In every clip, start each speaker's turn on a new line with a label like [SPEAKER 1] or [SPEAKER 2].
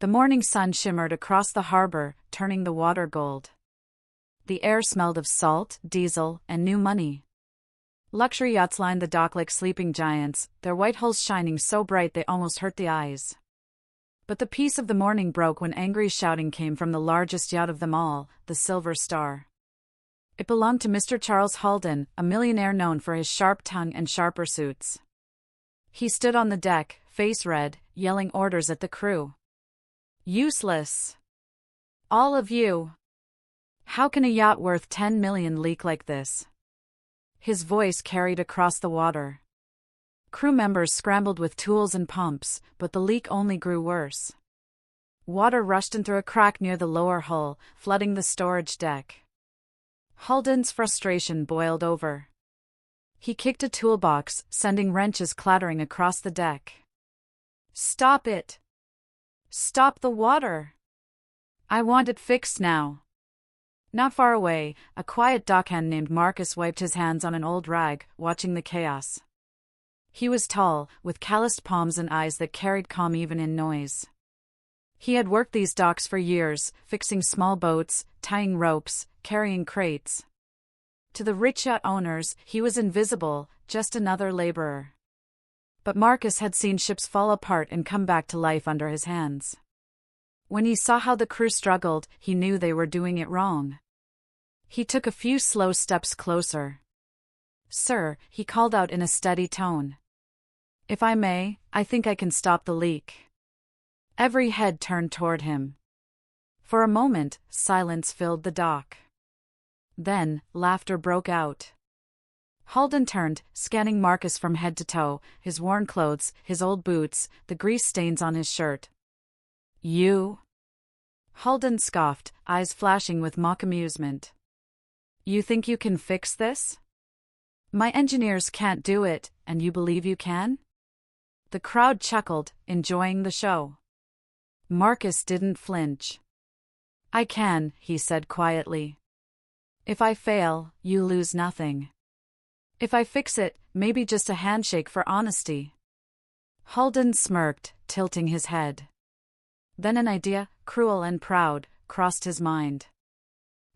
[SPEAKER 1] The morning sun shimmered across the harbor, turning the water gold. The air smelled of salt, diesel, and new money. Luxury yachts lined the dock like sleeping giants, their white hulls shining so bright they almost hurt the eyes. But the peace of the morning broke when angry shouting came from the largest yacht of them all, the Silver Star. It belonged to Mr. Charles Halden, a millionaire known for his sharp tongue and sharp pursuits. He stood on the deck, face red, yelling orders at the crew. "Useless! All of you! How can a yacht worth 10 million leak like this?" His voice carried across the water. Crew members scrambled with tools and pumps, but the leak only grew worse. Water rushed in through a crack near the lower hull, flooding the storage deck. Halden's frustration boiled over. He kicked a toolbox, sending wrenches clattering across the deck. "Stop it! Stop the water! I want it fixed now!" Not far away, a quiet dockhand named Marcus wiped his hands on an old rag, watching the chaos. He was tall, with calloused palms and eyes that carried calm even in noise. He had worked these docks for years, fixing small boats, tying ropes, carrying crates. To the rich yacht owners, he was invisible, just another laborer. But Marcus had seen ships fall apart and come back to life under his hands. When he saw how the crew struggled, he knew they were doing it wrong. He took a few slow steps closer. "Sir," he called out in a steady tone. "If I may, I think I can stop the leak." Every head turned toward him. For a moment, silence filled the dock. Then, laughter broke out. Halden turned, scanning Marcus from head to toe, his worn clothes, his old boots, the grease stains on his shirt. "You?" Halden scoffed, eyes flashing with mock amusement. "You think you can fix this? My engineers can't do it, and you believe you can?" The crowd chuckled, enjoying the show. Marcus didn't flinch. "I can," he said quietly. "If I fail, you lose nothing. If I fix it, maybe just a handshake for honesty." Halden smirked, tilting his head. Then an idea, cruel and proud, crossed his mind.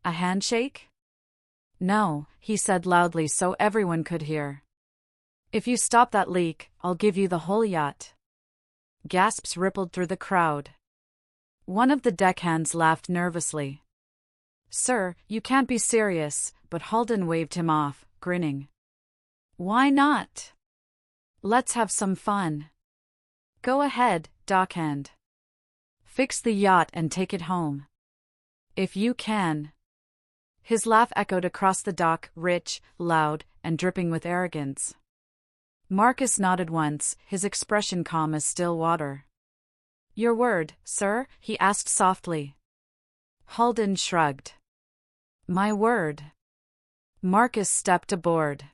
[SPEAKER 1] "A handshake?" "No," he said loudly so everyone could hear. "If you stop that leak, I'll give you the whole yacht." Gasps rippled through the crowd. One of the deckhands laughed nervously. "Sir, you can't be serious," but Halden waved him off, grinning. "Why not? Let's have some fun. Go ahead, Dockhand. Fix the yacht and take it home. If you can." His laugh echoed across the dock, rich, loud, and dripping with arrogance. Marcus nodded once, his expression calm as still water. "Your word, sir?" he asked softly. Halden shrugged. "My word." Marcus stepped aboard.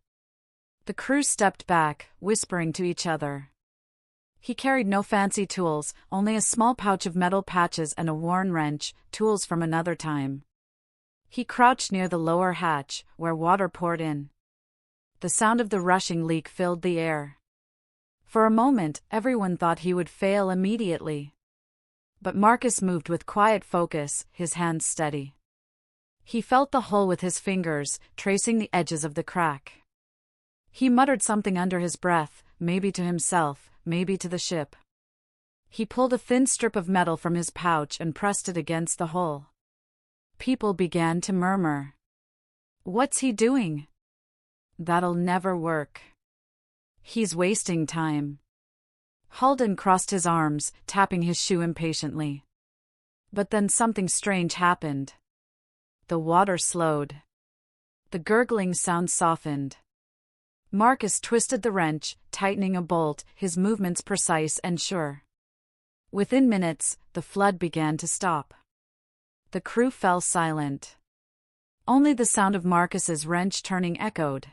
[SPEAKER 1] The crew stepped back, whispering to each other. He carried no fancy tools, only a small pouch of metal patches and a worn wrench, tools from another time. He crouched near the lower hatch, where water poured in. The sound of the rushing leak filled the air. For a moment, everyone thought he would fail immediately. But Marcus moved with quiet focus, his hands steady. He felt the hole with his fingers, tracing the edges of the crack. He muttered something under his breath, maybe to himself, maybe to the ship. He pulled a thin strip of metal from his pouch and pressed it against the hole. People began to murmur. "What's he doing? That'll never work. He's wasting time." Halden crossed his arms, tapping his shoe impatiently. But then something strange happened. The water slowed. The gurgling sound softened. Marcus twisted the wrench, tightening a bolt, his movements precise and sure. Within minutes, the flood began to stop. The crew fell silent. Only the sound of Marcus's wrench turning echoed.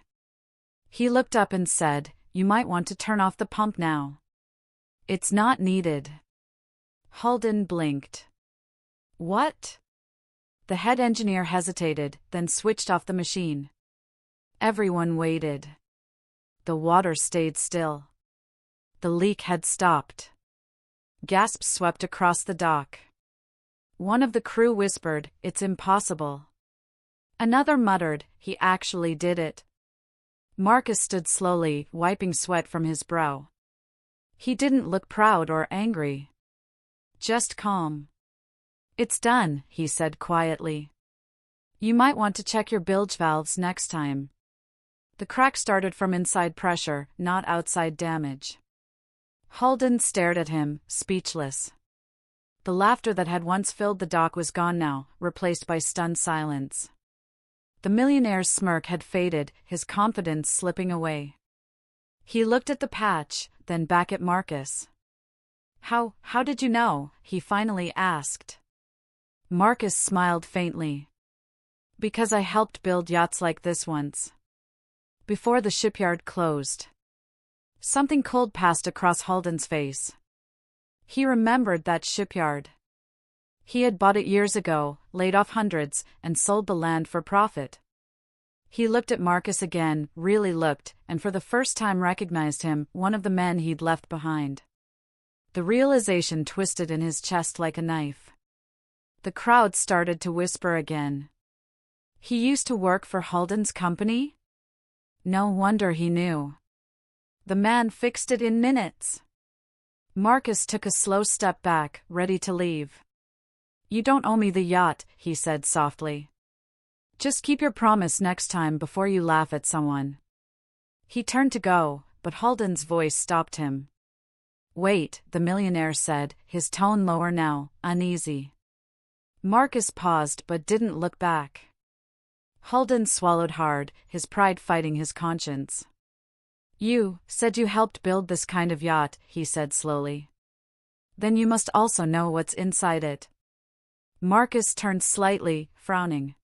[SPEAKER 1] He looked up and said, "You might want to turn off the pump now. It's not needed." Halden blinked. "What?" The head engineer hesitated, then switched off the machine. Everyone waited. The water stayed still. The leak had stopped. Gasps swept across the dock. One of the crew whispered, "It's impossible." Another muttered, "He actually did it." Marcus stood slowly, wiping sweat from his brow. He didn't look proud or angry. Just calm. "It's done," he said quietly. "You might want to check your bilge valves next time." The crack started from inside pressure, not outside damage. Holden stared at him, speechless. The laughter that had once filled the dock was gone now, replaced by stunned silence. The millionaire's smirk had faded, his confidence slipping away. He looked at the patch, then back at Marcus. How did you know?" he finally asked. Marcus smiled faintly. "Because I helped build yachts like this once. Before the shipyard closed." Something cold passed across Holden's face. He remembered that shipyard. He had bought it years ago, laid off hundreds, and sold the land for profit. He looked at Marcus again, really looked, and for the first time recognized him, one of the men he'd left behind. The realization twisted in his chest like a knife. The crowd started to whisper again. He used to work for Holden's company? No wonder he knew. The man fixed it in minutes. Marcus took a slow step back, ready to leave. "You don't owe me the yacht," he said softly. "Just keep your promise next time before you laugh at someone." He turned to go, but Holden's voice stopped him. "Wait," the millionaire said, his tone lower now, uneasy. Marcus paused but didn't look back. Holden swallowed hard, his pride fighting his conscience. "You said you helped build this kind of yacht," he said slowly. "Then you must also know what's inside it." Marcus turned slightly, frowning.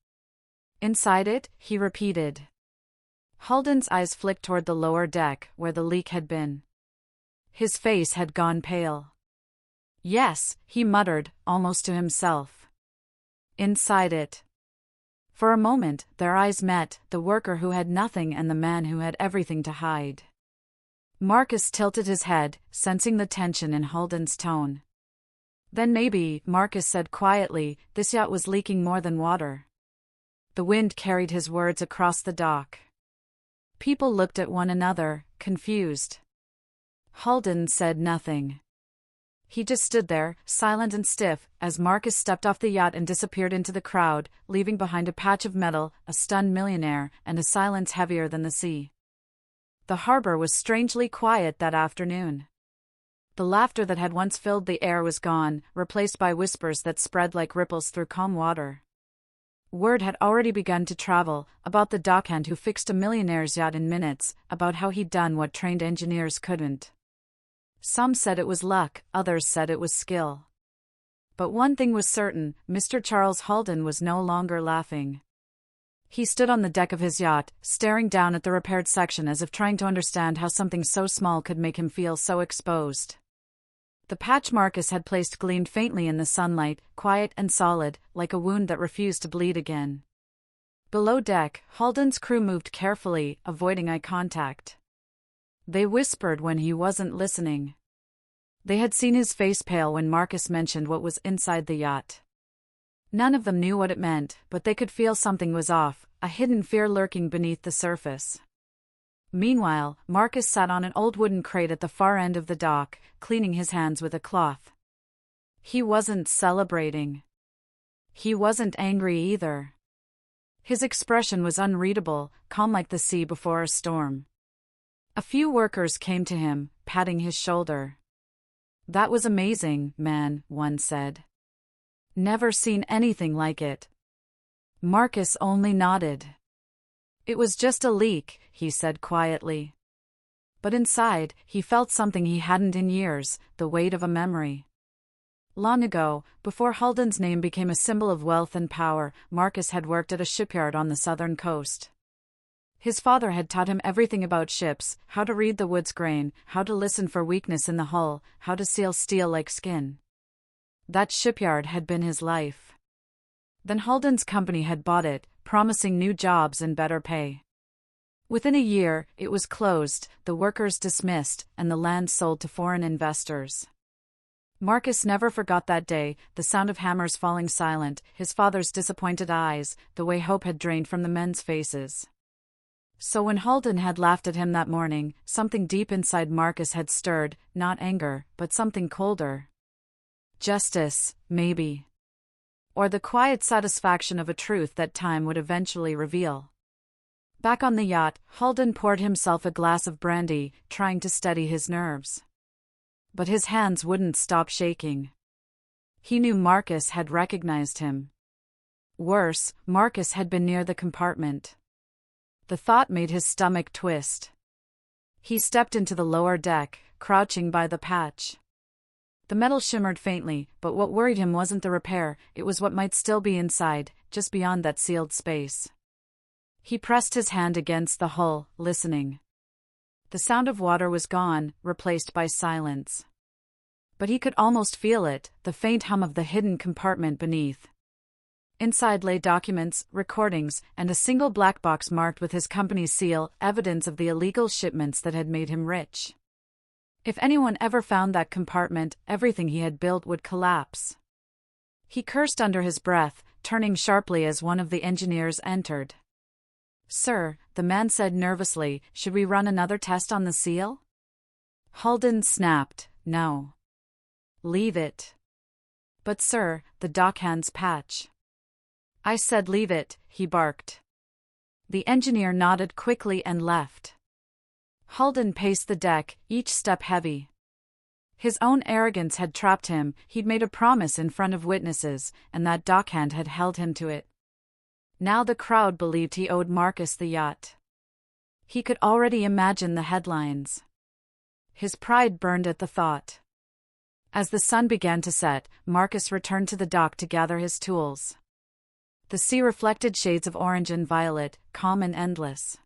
[SPEAKER 1] "Inside it?" he repeated. Holden's eyes flicked toward the lower deck, where the leak had been. His face had gone pale. "Yes," he muttered, almost to himself. "Inside it." For a moment, their eyes met, the worker who had nothing and the man who had everything to hide. Marcus tilted his head, sensing the tension in Holden's tone. "Then maybe," Marcus said quietly, "this yacht was leaking more than water." The wind carried his words across the dock. People looked at one another, confused. Holden said nothing. He just stood there, silent and stiff, as Marcus stepped off the yacht and disappeared into the crowd, leaving behind a patch of metal, a stunned millionaire, and a silence heavier than the sea. The harbor was strangely quiet that afternoon. The laughter that had once filled the air was gone, replaced by whispers that spread like ripples through calm water. Word had already begun to travel, about the Dockhand who fixed a millionaire's yacht in minutes, about how he'd done what trained engineers couldn't. Some said it was luck, others said it was skill. But one thing was certain, Mr. Charles Holden was no longer laughing. He stood on the deck of his yacht, staring down at the repaired section as if trying to understand how something so small could make him feel so exposed. The patch Marcus had placed gleamed faintly in the sunlight, quiet and solid, like a wound that refused to bleed again. Below deck, Holden's crew moved carefully, avoiding eye contact. They whispered when he wasn't listening. They had seen his face pale when Marcus mentioned what was inside the yacht. None of them knew what it meant, but they could feel something was off, a hidden fear lurking beneath the surface. Meanwhile, Marcus sat on an old wooden crate at the far end of the dock, cleaning his hands with a cloth. He wasn't celebrating. He wasn't angry either. His expression was unreadable, calm like the sea before a storm. A few workers came to him, patting his shoulder. "That was amazing, man," one said. "Never seen anything like it." Marcus only nodded. "It was just a leak," he said quietly. But inside, he felt something he hadn't in years, the weight of a memory. Long ago, before Holden's name became a symbol of wealth and power, Marcus had worked at a shipyard on the southern coast. His father had taught him everything about ships, how to read the wood's grain, how to listen for weakness in the hull, how to seal steel like skin. That shipyard had been his life. Then Holden's company had bought it, promising new jobs and better pay. Within a year, it was closed, the workers dismissed, and the land sold to foreign investors. Marcus never forgot that day, the sound of hammers falling silent, his father's disappointed eyes, the way hope had drained from the men's faces. So when Halden had laughed at him that morning, something deep inside Marcus had stirred, not anger, but something colder. Justice, maybe. Or the quiet satisfaction of a truth that time would eventually reveal. Back on the yacht, Halden poured himself a glass of brandy, trying to steady his nerves. But his hands wouldn't stop shaking. He knew Marcus had recognized him. Worse, Marcus had been near the compartment. The thought made his stomach twist. He stepped into the lower deck, crouching by the patch. The metal shimmered faintly, but what worried him wasn't the repair, it was what might still be inside, just beyond that sealed space. He pressed his hand against the hull, listening. The sound of water was gone, replaced by silence. But he could almost feel it, the faint hum of the hidden compartment beneath. Inside lay documents, recordings, and a single black box marked with his company's seal, evidence of the illegal shipments that had made him rich. If anyone ever found that compartment, everything he had built would collapse. He cursed under his breath, turning sharply as one of the engineers entered. "Sir," the man said nervously, "should we run another test on the seal?" Halden snapped, "No. Leave it." "But sir, the Dockhand's patch." "I said leave it," he barked. The engineer nodded quickly and left. Halden paced the deck, each step heavy. His own arrogance had trapped him, he'd made a promise in front of witnesses, and that Dockhand had held him to it. Now the crowd believed he owed Marcus the yacht. He could already imagine the headlines. His pride burned at the thought. As the sun began to set, Marcus returned to the dock to gather his tools. The sea reflected shades of orange and violet, calm and endless.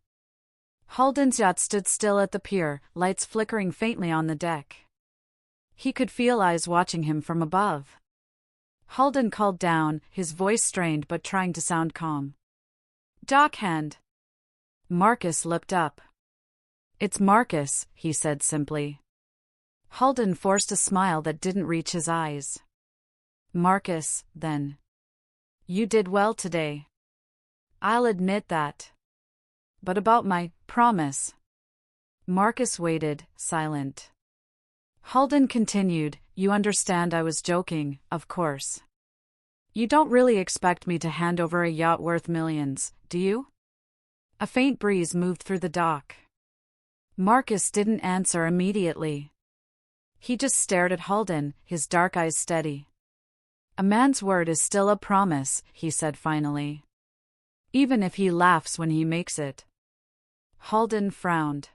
[SPEAKER 1] Halden's yacht stood still at the pier, lights flickering faintly on the deck. He could feel eyes watching him from above. Halden called down, his voice strained but trying to sound calm. "Dockhand." Marcus looked up. "It's Marcus," he said simply. Halden forced a smile that didn't reach his eyes. "Marcus, then. You did well today. I'll admit that. But about my promise." Marcus waited, silent. Halden continued, "You understand I was joking, of course. You don't really expect me to hand over a yacht worth millions, do you?" A faint breeze moved through the dock. Marcus didn't answer immediately. He just stared at Halden, his dark eyes steady. "A man's word is still a promise," he said finally. "Even if he laughs when he makes it." Halden frowned.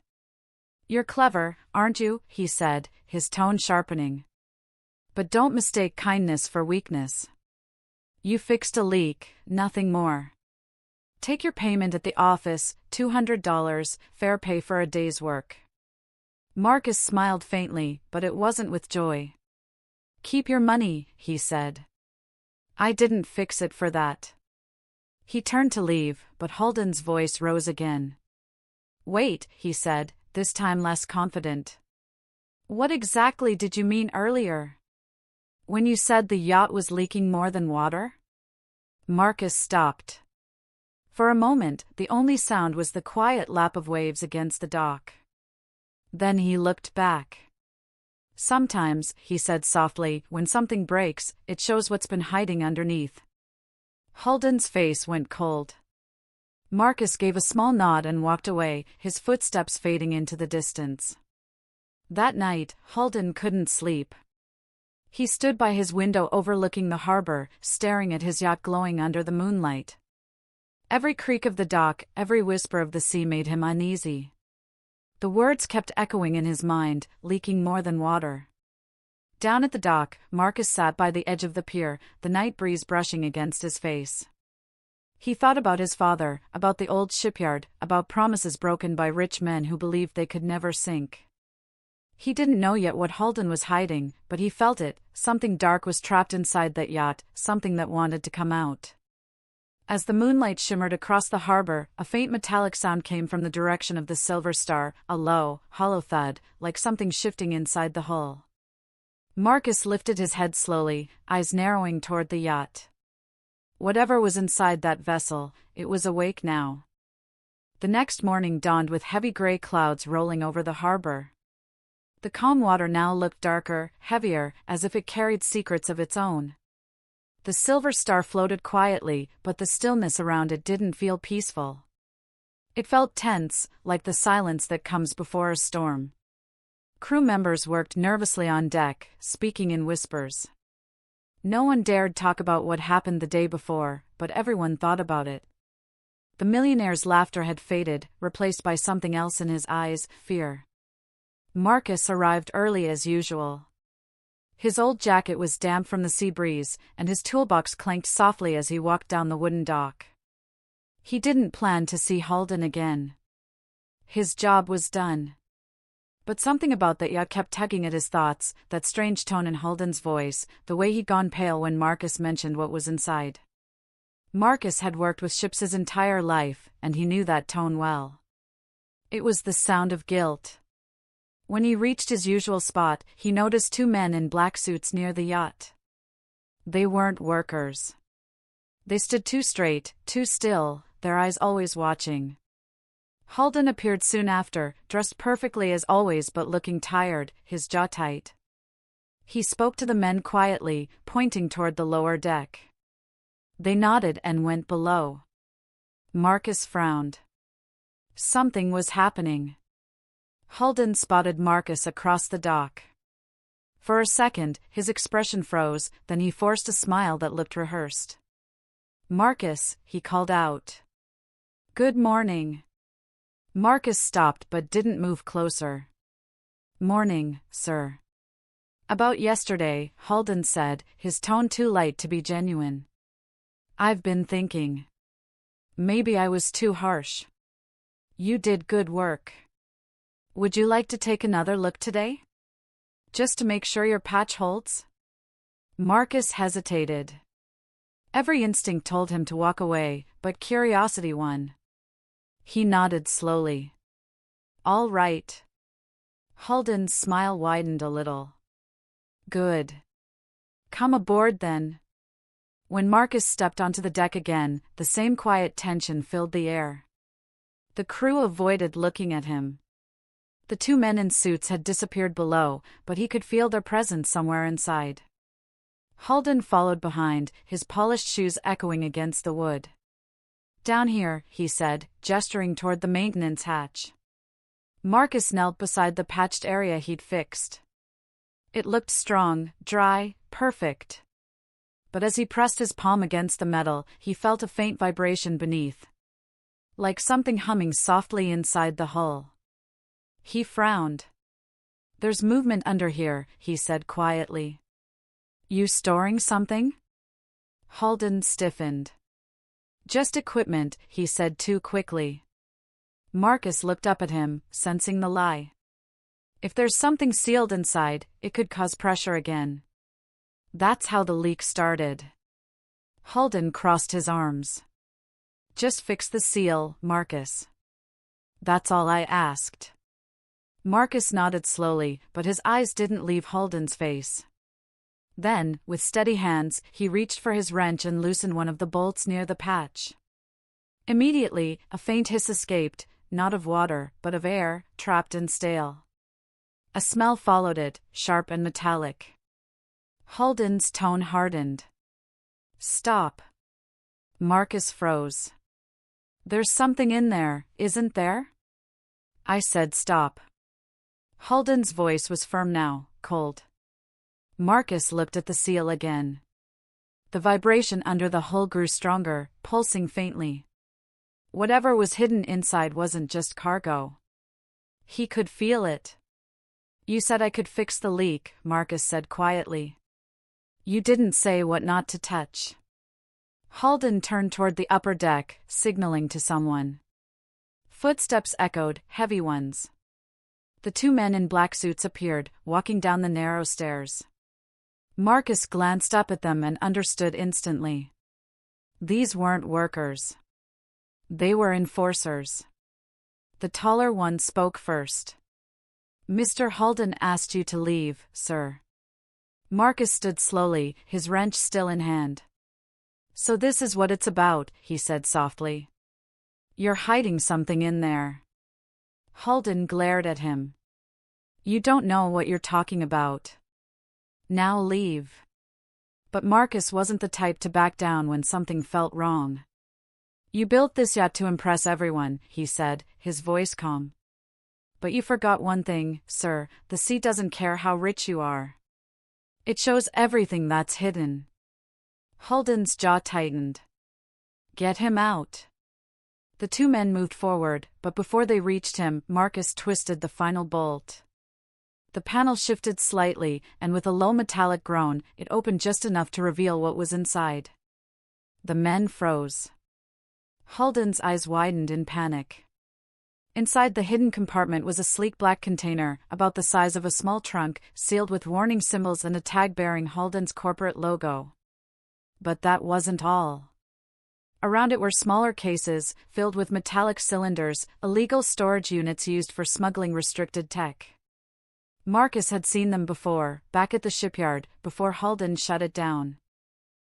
[SPEAKER 1] "You're clever, aren't you?" he said, his tone sharpening. "But don't mistake kindness for weakness. You fixed a leak, nothing more. Take your payment at the office, $200, fair pay for a day's work." Marcus smiled faintly, but it wasn't with joy. "Keep your money," he said. "I didn't fix it for that." He turned to leave, but Halden's voice rose again. "Wait," he said, this time less confident. "What exactly did you mean earlier? When you said the yacht was leaking more than water?" Marcus stopped. For a moment, the only sound was the quiet lap of waves against the dock. Then he looked back. "Sometimes," he said softly, "when something breaks, it shows what's been hiding underneath." Halden's face went cold. Marcus gave a small nod and walked away, his footsteps fading into the distance. That night, Halden couldn't sleep. He stood by his window overlooking the harbor, staring at his yacht glowing under the moonlight. Every creak of the dock, every whisper of the sea made him uneasy. The words kept echoing in his mind, leaking more than water. Down at the dock, Marcus sat by the edge of the pier, the night breeze brushing against his face. He thought about his father, about the old shipyard, about promises broken by rich men who believed they could never sink. He didn't know yet what Halden was hiding, but he felt it, something dark was trapped inside that yacht, something that wanted to come out. As the moonlight shimmered across the harbor, a faint metallic sound came from the direction of the Silver Star, a low, hollow thud, like something shifting inside the hull. Marcus lifted his head slowly, eyes narrowing toward the yacht. Whatever was inside that vessel, it was awake now. The next morning dawned with heavy gray clouds rolling over the harbor. The calm water now looked darker, heavier, as if it carried secrets of its own. The silver star floated quietly, but the stillness around it didn't feel peaceful. It felt tense, like the silence that comes before a storm. Crew members worked nervously on deck, speaking in whispers. No one dared talk about what happened the day before, but everyone thought about it. The millionaire's laughter had faded, replaced by something else in his eyes, fear. Marcus arrived early as usual. His old jacket was damp from the sea breeze, and his toolbox clanked softly as he walked down the wooden dock. He didn't plan to see Halden again. His job was done. But something about that yacht kept tugging at his thoughts, that strange tone in Halden's voice, the way he'd gone pale when Marcus mentioned what was inside. Marcus had worked with ships his entire life, and he knew that tone well. It was the sound of guilt. When he reached his usual spot, he noticed two men in black suits near the yacht. They weren't workers. They stood too straight, too still, their eyes always watching. Halden appeared soon after, dressed perfectly as always but looking tired, his jaw tight. He spoke to the men quietly, pointing toward the lower deck. They nodded and went below. Marcus frowned. Something was happening. Halden spotted Marcus across the dock. For a second, his expression froze, then he forced a smile that looked rehearsed. "Marcus," he called out. "Good morning." Marcus stopped but didn't move closer. "Morning, sir." "About yesterday," Halden said, his tone too light to be genuine. "I've been thinking. Maybe I was too harsh. You did good work. Would you like to take another look today? Just to make sure your patch holds?" Marcus hesitated. Every instinct told him to walk away, but curiosity won. He nodded slowly. "All right." Halden's smile widened a little. "Good. Come aboard then." When Marcus stepped onto the deck again, the same quiet tension filled the air. The crew avoided looking at him. The two men in suits had disappeared below, but he could feel their presence somewhere inside. Halden followed behind, his polished shoes echoing against the wood. "Down here," he said, gesturing toward the maintenance hatch. Marcus knelt beside the patched area he'd fixed. It looked strong, dry, perfect. But as he pressed his palm against the metal, he felt a faint vibration beneath. Like something humming softly inside the hull. He frowned. "There's movement under here," he said quietly. "You storing something?" Halden stiffened. "Just equipment," he said too quickly. Marcus looked up at him, sensing the lie. If there's something sealed inside, it could cause pressure again. That's how the leak started. Halden crossed his arms. "Just fix the seal, Marcus. That's all I asked." Marcus nodded slowly, but his eyes didn't leave Halden's face. Then, with steady hands, he reached for his wrench and loosened one of the bolts near the patch. Immediately, a faint hiss escaped, not of water, but of air, trapped and stale. A smell followed it, sharp and metallic. Halden's tone hardened. "Stop." Marcus froze. "There's something in there, isn't there?" "I said stop." Halden's voice was firm now, cold. Marcus looked at the seal again. The vibration under the hull grew stronger, pulsing faintly. Whatever was hidden inside wasn't just cargo. He could feel it. "You said I could fix the leak," Marcus said quietly. "You didn't say what not to touch." Halden turned toward the upper deck, signaling to someone. Footsteps echoed, heavy ones. The two men in black suits appeared, walking down the narrow stairs. Marcus glanced up at them and understood instantly. These weren't workers. They were enforcers. The taller one spoke first. "Mr. Halden asked you to leave, sir." Marcus stood slowly, his wrench still in hand. "So this is what it's about," he said softly. "You're hiding something in there." Halden glared at him. "You don't know what you're talking about. Now leave." But Marcus wasn't the type to back down when something felt wrong. "You built this yacht to impress everyone," he said, his voice calm. "But you forgot one thing, sir, the sea doesn't care how rich you are. It shows everything that's hidden." Halden's jaw tightened. "Get him out." The two men moved forward, but before they reached him, Marcus twisted the final bolt. The panel shifted slightly, and with a low metallic groan, it opened just enough to reveal what was inside. The men froze. Halden's eyes widened in panic. Inside the hidden compartment was a sleek black container, about the size of a small trunk, sealed with warning symbols and a tag bearing Halden's corporate logo. But that wasn't all. Around it were smaller cases, filled with metallic cylinders, illegal storage units used for smuggling restricted tech. Marcus had seen them before, back at the shipyard, before Halden shut it down.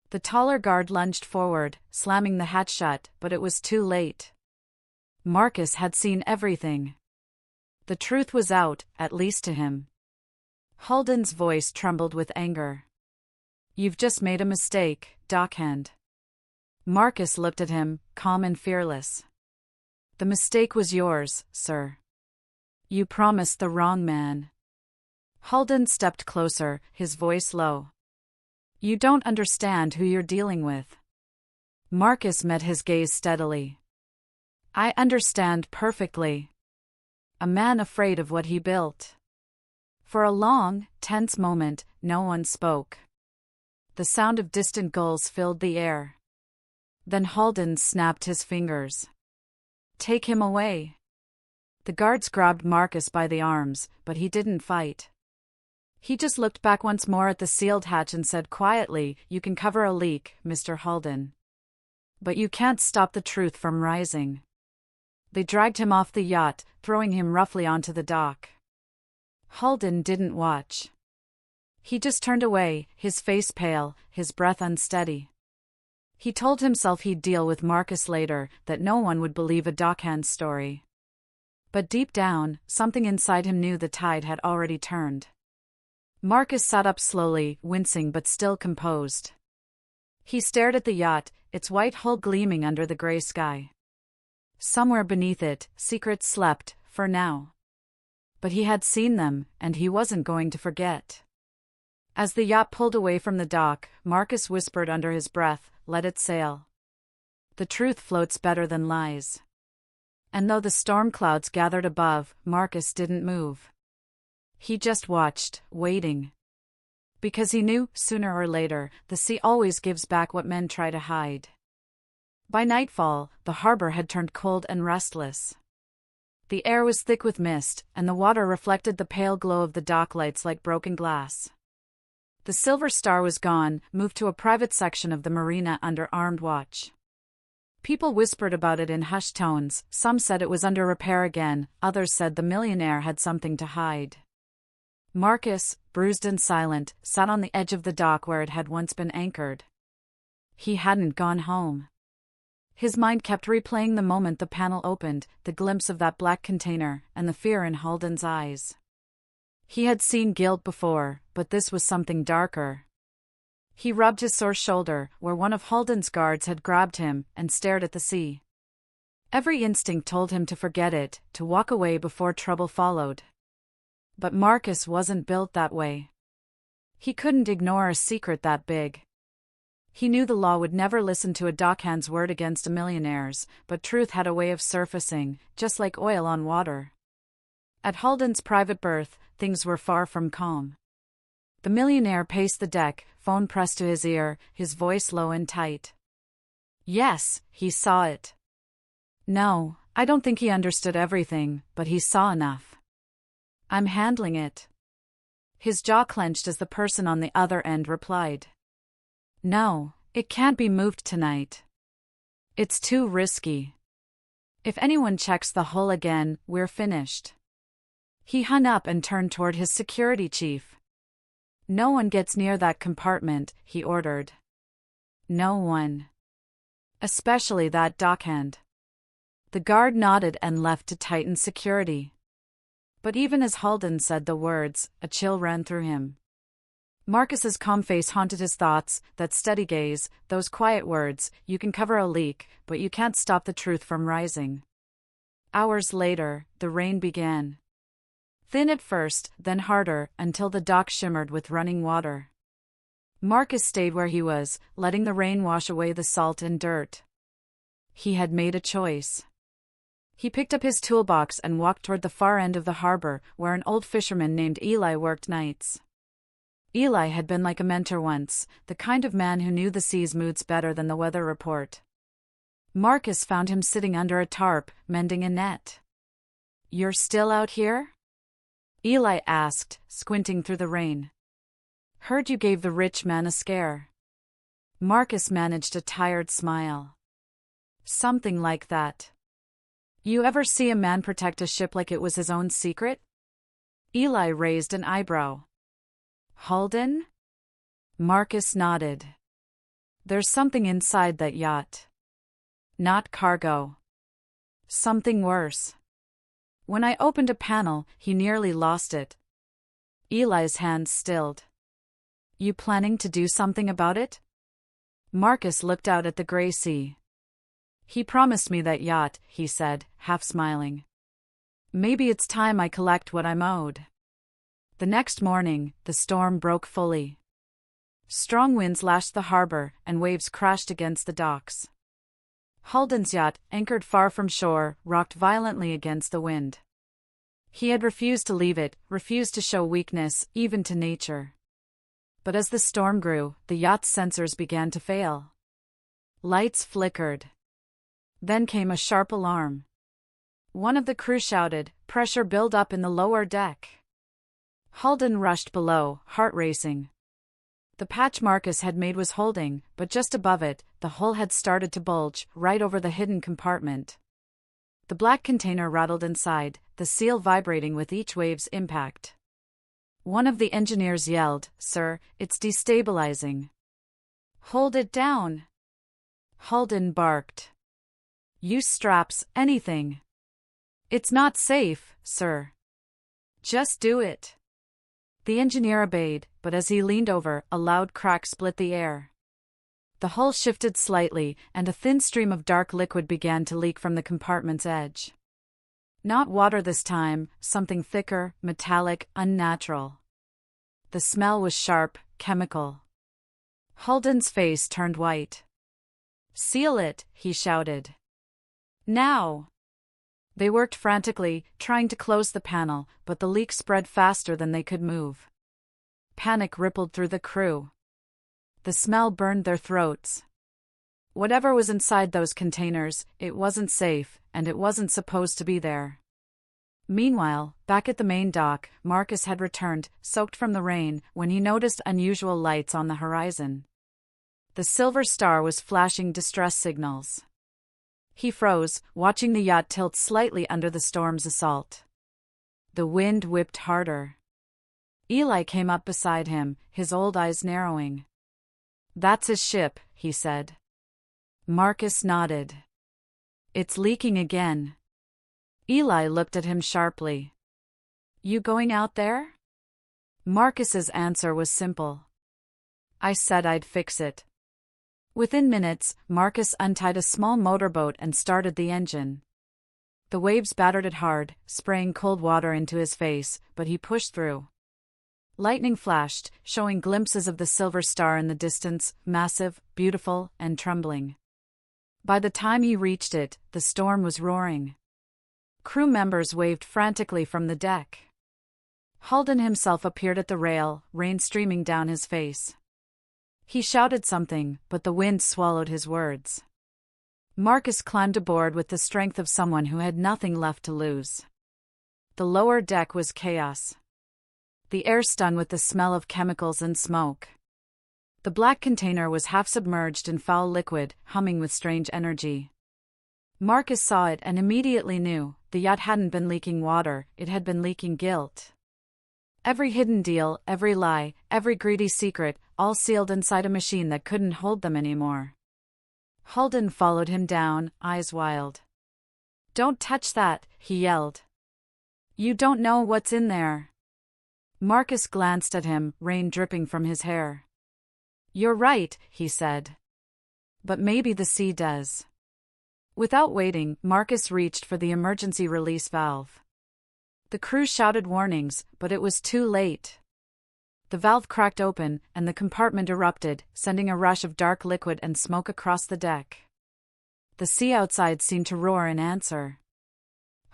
[SPEAKER 1] The taller guard lunged forward, slamming the hatch shut, but it was too late. Marcus had seen everything. The truth was out, at least to him. Halden's voice trembled with anger. "You've just made a mistake, Dockhand." Marcus looked at him, calm and fearless. "The mistake was yours, sir. You promised the wrong man." Halden stepped closer, his voice low. "You don't understand who you're dealing with." Marcus met his gaze steadily. "I understand perfectly. A man afraid of what he built." For a long, tense moment, no one spoke. The sound of distant gulls filled the air. Then Halden snapped his fingers. "Take him away." The guards grabbed Marcus by the arms, but he didn't fight. He just looked back once more at the sealed hatch and said quietly, "You can cover a leak, Mr. Halden. But you can't stop the truth from rising." They dragged him off the yacht, throwing him roughly onto the dock. Halden didn't watch. He just turned away, his face pale, his breath unsteady. He told himself he'd deal with Marcus later, that no one would believe a Dockhand story. But deep down, something inside him knew the tide had already turned. Marcus sat up slowly, wincing but still composed. He stared at the yacht, its white hull gleaming under the gray sky. Somewhere beneath it, secrets slept, for now. But he had seen them, and he wasn't going to forget. As the yacht pulled away from the dock, Marcus whispered under his breath, "Let it sail. The truth floats better than lies." And though the storm clouds gathered above, Marcus didn't move. He just watched, waiting. Because he knew, sooner or later, the sea always gives back what men try to hide. By nightfall, the harbor had turned cold and restless. The air was thick with mist, and the water reflected the pale glow of the dock lights like broken glass. The Silver Star was gone, moved to a private section of the marina under armed watch. People whispered about it in hushed tones, some said it was under repair again, others said the Millionaire had something to hide. Marcus, bruised and silent, sat on the edge of the dock where it had once been anchored. He hadn't gone home. His mind kept replaying the moment the panel opened, the glimpse of that black container, and the fear in Halden's eyes. He had seen guilt before, but this was something darker. He rubbed his sore shoulder, where one of Halden's guards had grabbed him, and stared at the sea. Every instinct told him to forget it, to walk away before trouble followed. But Marcus wasn't built that way. He couldn't ignore a secret that big. He knew the law would never listen to a Dockhand's word against a Millionaire's, but truth had a way of surfacing, just like oil on water. At Halden's private berth, things were far from calm. The Millionaire paced the deck, phone pressed to his ear, his voice low and tight. Yes, he saw it. No, I don't think he understood everything, but he saw enough. I'm handling it. His jaw clenched as the person on the other end replied. No, it can't be moved tonight. It's too risky. If anyone checks the hull again, we're finished. He hung up and turned toward his security chief. No one gets near that compartment, he ordered. No one. Especially that Dockhand. The guard nodded and left to tighten security. But even as Halden said the words, a chill ran through him. Marcus's calm face haunted his thoughts, that steady gaze, those quiet words, you can cover a leak, but you can't stop the truth from rising. Hours later, the rain began. Thin at first, then harder, until the dock shimmered with running water. Marcus stayed where he was, letting the rain wash away the salt and dirt. He had made a choice. He picked up his toolbox and walked toward the far end of the harbor, where an old fisherman named Eli worked nights. Eli had been like a mentor once, the kind of man who knew the sea's moods better than the weather report. Marcus found him sitting under a tarp, mending a net. "You're still out here?" Eli asked, squinting through the rain. "Heard you gave the rich man a scare." Marcus managed a tired smile. "Something like that." "You ever see a man protect a ship like it was his own secret?" Eli raised an eyebrow. "Halden?" Marcus nodded. "There's something inside that yacht. Not cargo. Something worse. When I opened a panel, he nearly lost it." Eli's hands stilled. "You planning to do something about it?" Marcus looked out at the gray sea. "He promised me that yacht," he said, half smiling. "Maybe it's time I collect what I'm owed." The next morning, the storm broke fully. Strong winds lashed the harbor, and waves crashed against the docks. Halden's yacht, anchored far from shore, rocked violently against the wind. He had refused to leave it, refused to show weakness, even to nature. But as the storm grew, the yacht's sensors began to fail. Lights flickered. Then came a sharp alarm. One of the crew shouted, pressure build up in the lower deck. Halden rushed below, heart racing. The patch Marcus had made was holding, but just above it, the hull had started to bulge, right over the hidden compartment. The black container rattled inside, the seal vibrating with each wave's impact. One of the engineers yelled, "Sir, it's destabilizing." "Hold it down." Halden barked. "Use straps, anything." "It's not safe, sir." "Just do it." The engineer obeyed, but as he leaned over, a loud crack split the air. The hull shifted slightly, and a thin stream of dark liquid began to leak from the compartment's edge. Not water this time, something thicker, metallic, unnatural. The smell was sharp, chemical. Halden's face turned white. "Seal it," he shouted. "Now!" They worked frantically, trying to close the panel, but the leak spread faster than they could move. Panic rippled through the crew. The smell burned their throats. Whatever was inside those containers, it wasn't safe, and it wasn't supposed to be there. Meanwhile, back at the main dock, Marcus had returned, soaked from the rain, when he noticed unusual lights on the horizon. The Silver Star was flashing distress signals. He froze, watching the yacht tilt slightly under the storm's assault. The wind whipped harder. Eli came up beside him, his old eyes narrowing. "That's his ship," he said. Marcus nodded. "It's leaking again." Eli looked at him sharply. "You going out there?" Marcus's answer was simple. "I said I'd fix it." Within minutes, Marcus untied a small motorboat and started the engine. The waves battered it hard, spraying cold water into his face, but he pushed through. Lightning flashed, showing glimpses of the Silver Star in the distance, massive, beautiful, and trembling. By the time he reached it, the storm was roaring. Crew members waved frantically from the deck. Halden himself appeared at the rail, rain streaming down his face. He shouted something, but the wind swallowed his words. Marcus climbed aboard with the strength of someone who had nothing left to lose. The lower deck was chaos. The air stung with the smell of chemicals and smoke. The black container was half submerged in foul liquid, humming with strange energy. Marcus saw it and immediately knew, the yacht hadn't been leaking water, it had been leaking guilt. Every hidden deal, every lie, every greedy secret, all sealed inside a machine that couldn't hold them anymore. Holden followed him down, eyes wild. "Don't touch that," he yelled. "You don't know what's in there." Marcus glanced at him, rain dripping from his hair. "You're right," he said. "But maybe the sea does." Without waiting, Marcus reached for the emergency release valve. The crew shouted warnings, but it was too late. The valve cracked open, and the compartment erupted, sending a rush of dark liquid and smoke across the deck. The sea outside seemed to roar in answer.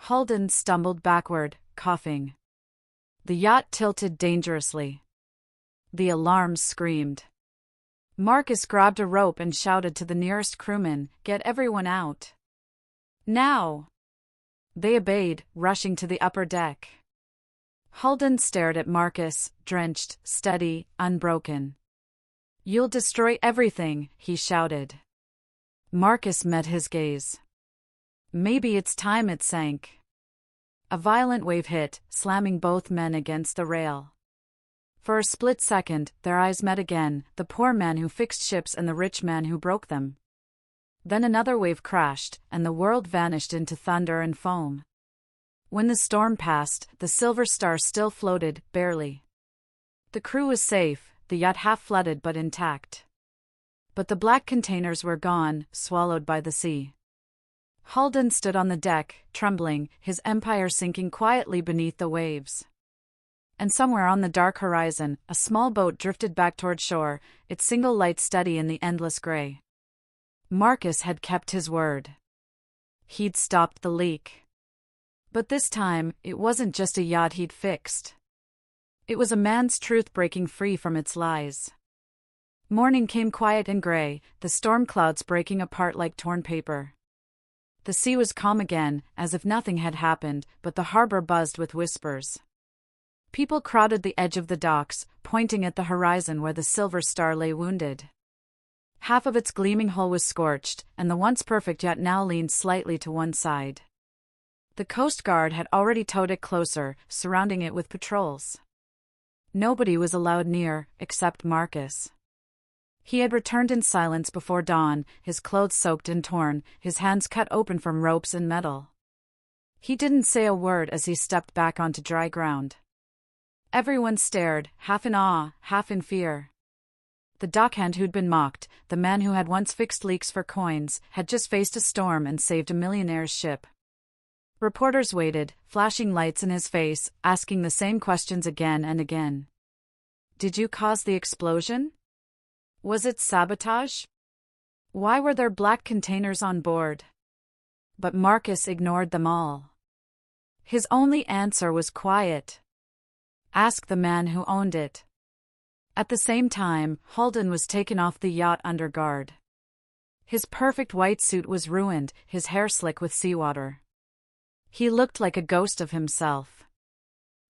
[SPEAKER 1] Holden stumbled backward, coughing. The yacht tilted dangerously. The alarms screamed. Marcus grabbed a rope and shouted to the nearest crewman, "Get everyone out. Now!" They obeyed, rushing to the upper deck. Holden stared at Marcus, drenched, steady, unbroken. "You'll destroy everything," he shouted. Marcus met his gaze. "Maybe it's time it sank." A violent wave hit, slamming both men against the rail. For a split second, their eyes met again, the poor man who fixed ships and the rich man who broke them. Then another wave crashed, and the world vanished into thunder and foam. When the storm passed, the Silver Star still floated, barely. The crew was safe, the yacht half flooded but intact. But the black containers were gone, swallowed by the sea. Holden stood on the deck, trembling, his empire sinking quietly beneath the waves. And somewhere on the dark horizon, a small boat drifted back toward shore, its single light steady in the endless gray. Marcus had kept his word. He'd stopped the leak. But this time, it wasn't just a yacht he'd fixed. It was a man's truth breaking free from its lies. Morning came quiet and gray, the storm clouds breaking apart like torn paper. The sea was calm again, as if nothing had happened, but the harbor buzzed with whispers. People crowded the edge of the docks, pointing at the horizon where the Silver Star lay wounded. Half of its gleaming hull was scorched, and the once perfect yacht now leaned slightly to one side. The Coast Guard had already towed it closer, surrounding it with patrols. Nobody was allowed near, except Marcus. He had returned in silence before dawn, his clothes soaked and torn, his hands cut open from ropes and metal. He didn't say a word as he stepped back onto dry ground. Everyone stared, half in awe, half in fear. The dockhand who'd been mocked, the man who had once fixed leaks for coins, had just faced a storm and saved a millionaire's ship. Reporters waited, flashing lights in his face, asking the same questions again and again. Did you cause the explosion? Was it sabotage? Why were there black containers on board? But Marcus ignored them all. His only answer was quiet. Ask the man who owned it. At the same time, Holden was taken off the yacht under guard. His perfect white suit was ruined, his hair slick with seawater. He looked like a ghost of himself.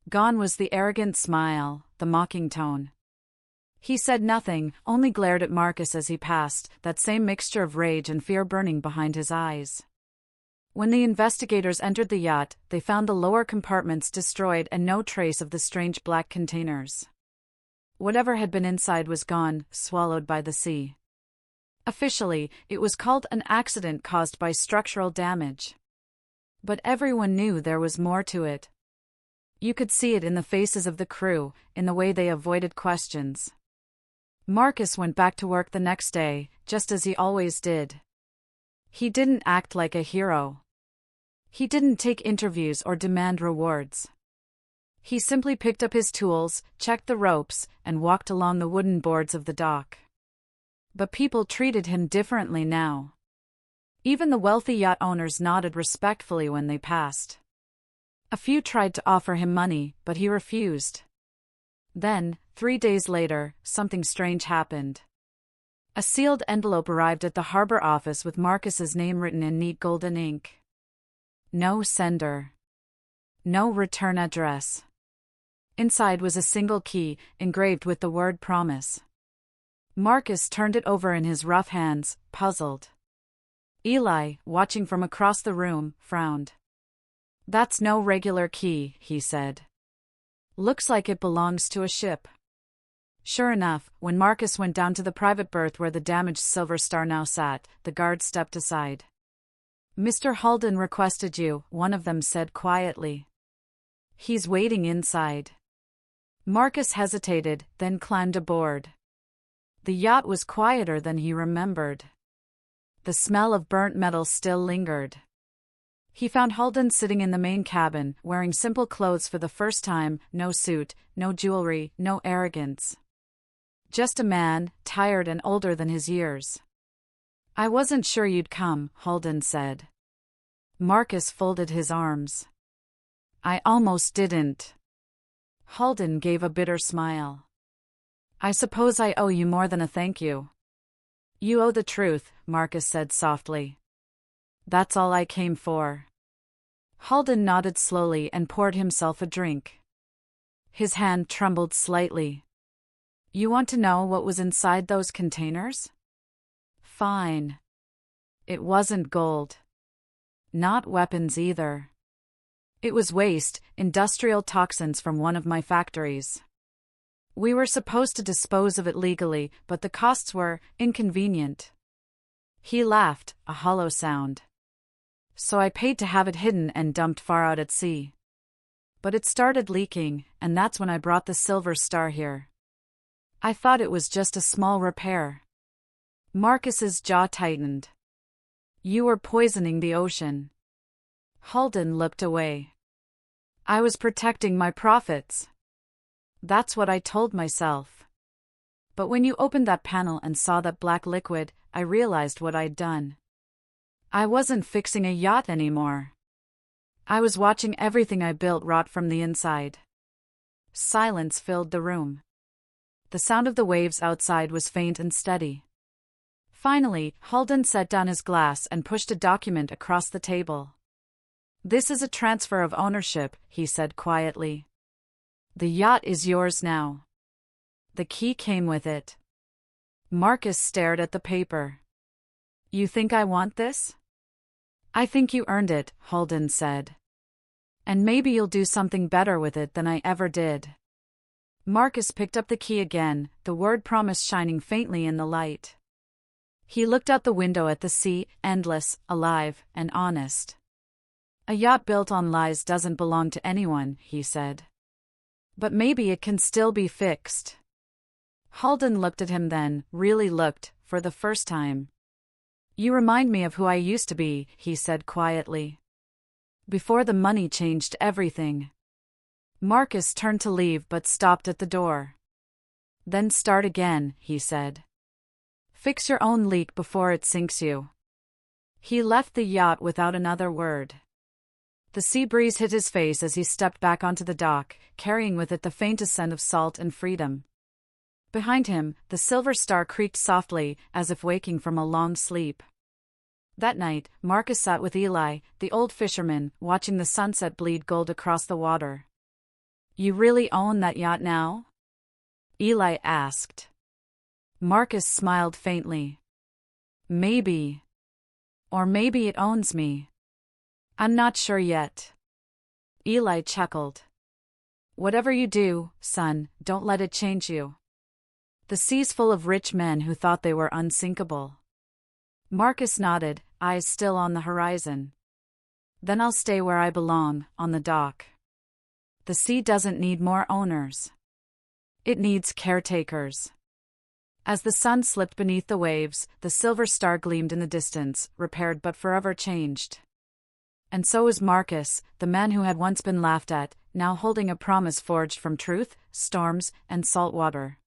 [SPEAKER 1] Gone was the arrogant smile, the mocking tone. He said nothing, only glared at Marcus as he passed, that same mixture of rage and fear burning behind his eyes. When the investigators entered the yacht, they found the lower compartments destroyed and no trace of the strange black containers. Whatever had been inside was gone, swallowed by the sea. Officially, it was called an accident caused by structural damage. But everyone knew there was more to it. You could see it in the faces of the crew, in the way they avoided questions. Marcus went back to work the next day, just as he always did. He didn't act like a hero. He didn't take interviews or demand rewards. He simply picked up his tools, checked the ropes, and walked along the wooden boards of the dock. But people treated him differently now. Even the wealthy yacht owners nodded respectfully when they passed. A few tried to offer him money, but he refused. Then, 3 days later, something strange happened. A sealed envelope arrived at the harbor office with Marcus's name written in neat golden ink. No sender. No return address. Inside was a single key, engraved with the word promise. Marcus turned it over in his rough hands, puzzled. Eli, watching from across the room, frowned. That's no regular key, he said. Looks like it belongs to a ship. Sure enough, when Marcus went down to the private berth where the damaged Silver Star now sat, the guard stepped aside. "Mr. Halden requested you," one of them said quietly. "He's waiting inside." Marcus hesitated, then climbed aboard. The yacht was quieter than he remembered. The smell of burnt metal still lingered. He found Halden sitting in the main cabin, wearing simple clothes for the first time, no suit, no jewelry, no arrogance. Just a man, tired and older than his years. "I wasn't sure you'd come," Halden said. Marcus folded his arms. "I almost didn't." Halden gave a bitter smile. "I suppose I owe you more than a thank you." "You owe the truth," Marcus said softly. "That's all I came for." Halden nodded slowly and poured himself a drink. His hand trembled slightly. "You want to know what was inside those containers? Fine. It wasn't gold. Not weapons either. It was waste, industrial toxins from one of my factories. We were supposed to dispose of it legally, but the costs were inconvenient." He laughed, a hollow sound. "So I paid to have it hidden and dumped far out at sea. But it started leaking, and that's when I brought the Silver Star here. I thought it was just a small repair." Marcus's jaw tightened. "You were poisoning the ocean." Halden looked away. "I was protecting my profits. That's what I told myself. But when you opened that panel and saw that black liquid, I realized what I'd done. I wasn't fixing a yacht anymore. I was watching everything I built rot from the inside." Silence filled the room. The sound of the waves outside was faint and steady. Finally, Halden set down his glass and pushed a document across the table. "This is a transfer of ownership," he said quietly. "The yacht is yours now. The key came with it." Marcus stared at the paper. "You think I want this?" "I think you earned it," Halden said. "And maybe you'll do something better with it than I ever did." Marcus picked up the key again, the word promise shining faintly in the light. He looked out the window at the sea, endless, alive, and honest. "A yacht built on lies doesn't belong to anyone," he said. "But maybe it can still be fixed." Halden looked at him then, really looked, for the first time. "You remind me of who I used to be," he said quietly. "Before the money changed everything." Marcus turned to leave but stopped at the door. "Then start again," he said. "Fix your own leak before it sinks you." He left the yacht without another word. The sea breeze hit his face as he stepped back onto the dock, carrying with it the faintest scent of salt and freedom. Behind him, the Silver Star creaked softly, as if waking from a long sleep. That night, Marcus sat with Eli, the old fisherman, watching the sunset bleed gold across the water. "You really own that yacht now?" Eli asked. Marcus smiled faintly. "Maybe. Or maybe it owns me. I'm not sure yet." Eli chuckled. "Whatever you do, son, don't let it change you. The sea's full of rich men who thought they were unsinkable." Marcus nodded, eyes still on the horizon. "Then I'll stay where I belong, on the dock. The sea doesn't need more owners. It needs caretakers." As the sun slipped beneath the waves, the Silver Star gleamed in the distance, repaired but forever changed. And so was Marcus, the man who had once been laughed at, now holding a promise forged from truth, storms, and salt water.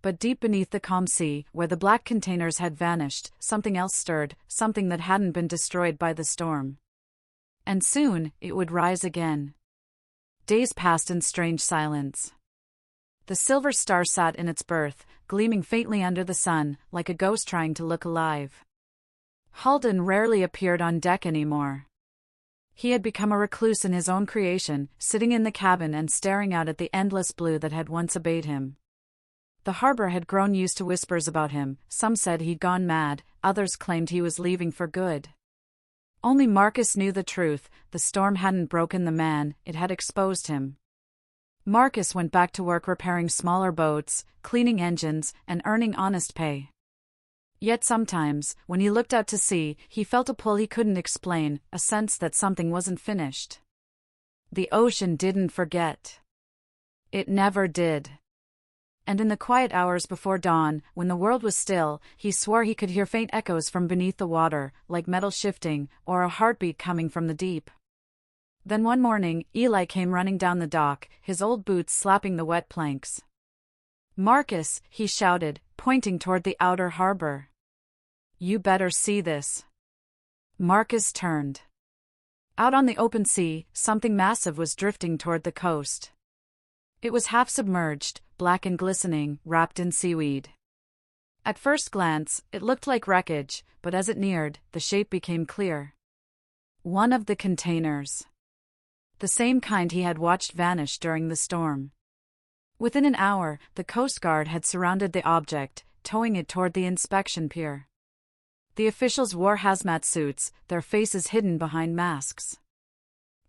[SPEAKER 1] But deep beneath the calm sea, where the black containers had vanished, something else stirred, something that hadn't been destroyed by the storm. And soon, it would rise again. Days passed in strange silence. The Silver Star sat in its berth, gleaming faintly under the sun, like a ghost trying to look alive. Halden rarely appeared on deck anymore. He had become a recluse in his own creation, sitting in the cabin and staring out at the endless blue that had once obeyed him. The harbor had grown used to whispers about him. Some said he'd gone mad, others claimed he was leaving for good. Only Marcus knew the truth. The storm hadn't broken the man, it had exposed him. Marcus went back to work repairing smaller boats, cleaning engines, and earning honest pay. Yet sometimes, when he looked out to sea, he felt a pull he couldn't explain, a sense that something wasn't finished. The ocean didn't forget. It never did. And in the quiet hours before dawn, when the world was still, he swore he could hear faint echoes from beneath the water, like metal shifting, or a heartbeat coming from the deep. Then one morning, Eli came running down the dock, his old boots slapping the wet planks. "Marcus," he shouted, pointing toward the outer harbor. "You better see this." Marcus turned. Out on the open sea, something massive was drifting toward the coast. It was half submerged, black and glistening, wrapped in seaweed. At first glance, it looked like wreckage, but as it neared, the shape became clear. One of the containers. The same kind he had watched vanish during the storm. Within an hour, the Coast Guard had surrounded the object, towing it toward the inspection pier. The officials wore hazmat suits, their faces hidden behind masks.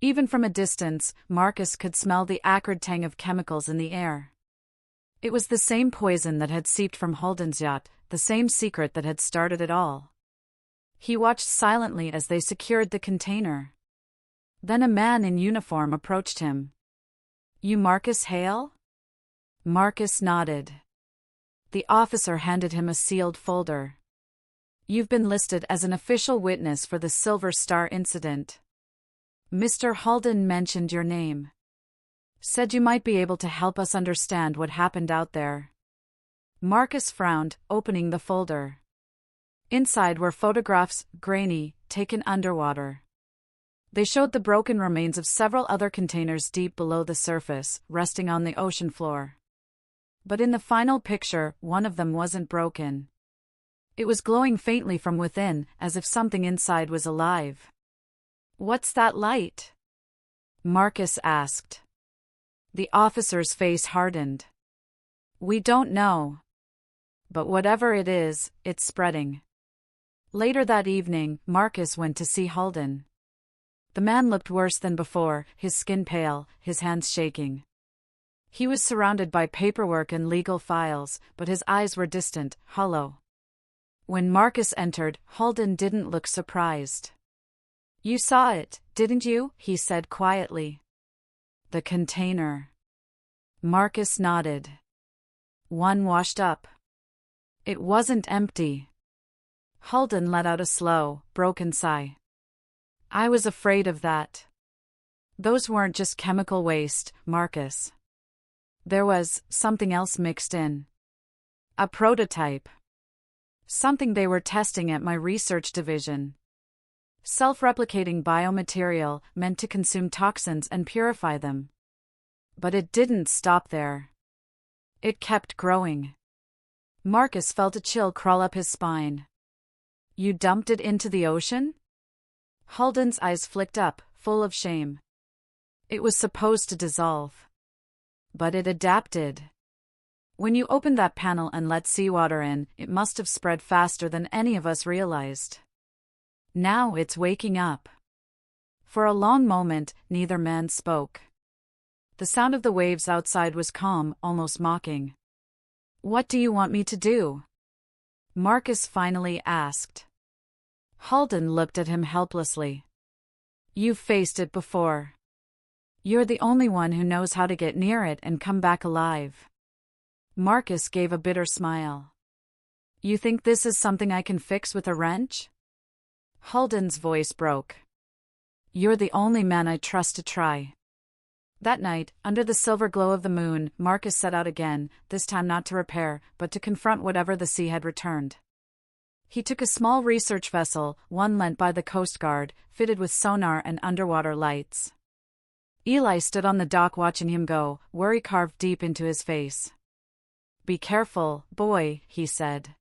[SPEAKER 1] Even from a distance, Marcus could smell the acrid tang of chemicals in the air. It was the same poison that had seeped from Holden's yacht, the same secret that had started it all. He watched silently as they secured the container. Then a man in uniform approached him. "You Marcus Hale?" Marcus nodded. The officer handed him a sealed folder. "You've been listed as an official witness for the Silver Star incident. Mr. Holden mentioned your name. Said you might be able to help us understand what happened out there." Marcus frowned, opening the folder. Inside were photographs, grainy, taken underwater. They showed the broken remains of several other containers deep below the surface, resting on the ocean floor. But in the final picture, one of them wasn't broken. It was glowing faintly from within, as if something inside was alive. "What's that light?" Marcus asked. The officer's face hardened. "We don't know. But whatever it is, it's spreading." Later that evening, Marcus went to see Holden. The man looked worse than before, his skin pale, his hands shaking. He was surrounded by paperwork and legal files, but his eyes were distant, hollow. When Marcus entered, Holden didn't look surprised. "You saw it, didn't you?" he said quietly. "The container." Marcus nodded. "One washed up. It wasn't empty." Holden let out a slow, broken sigh. "I was afraid of that. Those weren't just chemical waste, Marcus. There was something else mixed in. A prototype. Something they were testing at my research division. Self-replicating biomaterial meant to consume toxins and purify them. But it didn't stop there. It kept growing." Marcus felt a chill crawl up his spine. "You dumped it into the ocean?" Holden's eyes flicked up, full of shame. "It was supposed to dissolve. But it adapted. When you opened that panel and let seawater in, it must have spread faster than any of us realized. Now it's waking up." For a long moment, neither man spoke. The sound of the waves outside was calm, almost mocking. "What do you want me to do?" Marcus finally asked. Holden looked at him helplessly. "You've faced it before. You're the only one who knows how to get near it and come back alive." Marcus gave a bitter smile. "You think this is something I can fix with a wrench?" Holden's voice broke. "You're the only man I trust to try." That night, under the silver glow of the moon, Marcus set out again, this time not to repair, but to confront whatever the sea had returned. He took a small research vessel, one lent by the Coast Guard, fitted with sonar and underwater lights. Eli stood on the dock watching him go, worry carved deep into his face. "Be careful, boy," he said.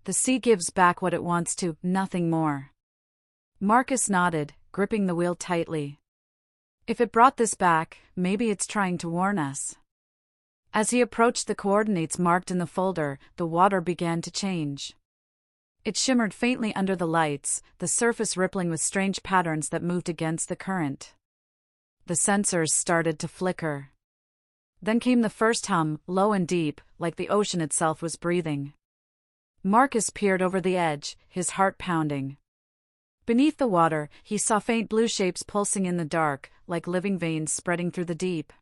[SPEAKER 1] "The sea gives back what it wants to, nothing more." Marcus nodded, gripping the wheel tightly. If it brought this back, maybe it's trying to warn us. As he approached the coordinates marked in the folder, the water began to change. It shimmered faintly under the lights, the surface rippling with strange patterns that moved against the current. The sensors started to flicker. Then came the first hum, low and deep, like the ocean itself was breathing. Marcus peered over the edge, his heart pounding. Beneath the water, he saw faint blue shapes pulsing in the dark, like living veins spreading through the deep.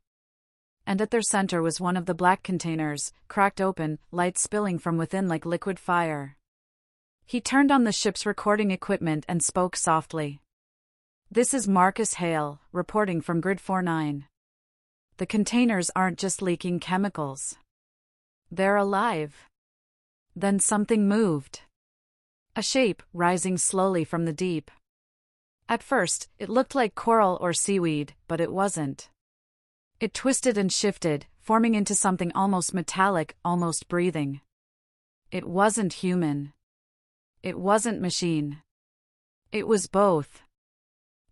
[SPEAKER 1] And at their center was one of the black containers, cracked open, light spilling from within like liquid fire. He turned on the ship's recording equipment and spoke softly. "This is Marcus Hale, reporting from Grid 49. The containers aren't just leaking chemicals. They're alive." Then something moved. A shape, rising slowly from the deep. At first, it looked like coral or seaweed, but it wasn't. It twisted and shifted, forming into something almost metallic, almost breathing. It wasn't human. It wasn't machine. It was both.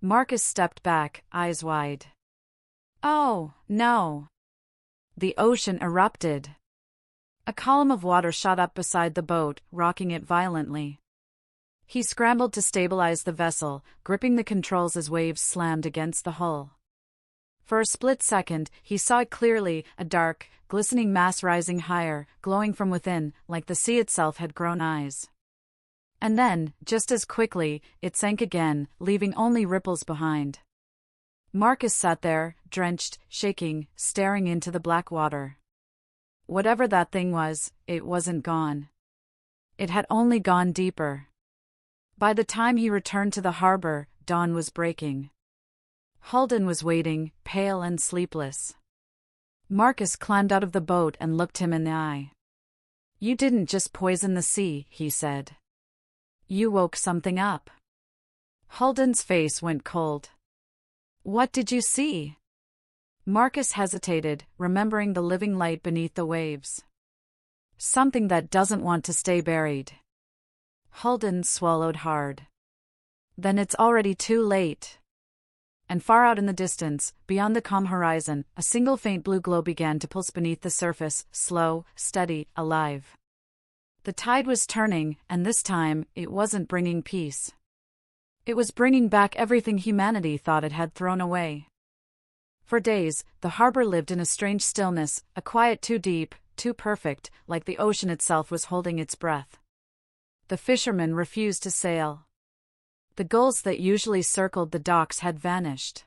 [SPEAKER 1] Marcus stepped back, eyes wide. Oh, no. The ocean erupted. A column of water shot up beside the boat, rocking it violently. He scrambled to stabilize the vessel, gripping the controls as waves slammed against the hull. For a split second, he saw it clearly, a dark, glistening mass rising higher, glowing from within, like the sea itself had grown eyes. And then, just as quickly, it sank again, leaving only ripples behind. Marcus sat there, drenched, shaking, staring into the black water. Whatever that thing was, it wasn't gone. It had only gone deeper. By the time he returned to the harbor, dawn was breaking. Holden was waiting, pale and sleepless. Marcus climbed out of the boat and looked him in the eye. "You didn't just poison the sea," he said. "You woke something up." Holden's face went cold. "What did you see?" Marcus hesitated, remembering the living light beneath the waves. "Something that doesn't want to stay buried." Holden swallowed hard. "Then it's already too late." And far out in the distance, beyond the calm horizon, a single faint blue glow began to pulse beneath the surface, slow, steady, alive. The tide was turning, and this time, it wasn't bringing peace. It was bringing back everything humanity thought it had thrown away. For days, the harbor lived in a strange stillness, a quiet too deep, too perfect, like the ocean itself was holding its breath. The fishermen refused to sail. The gulls that usually circled the docks had vanished.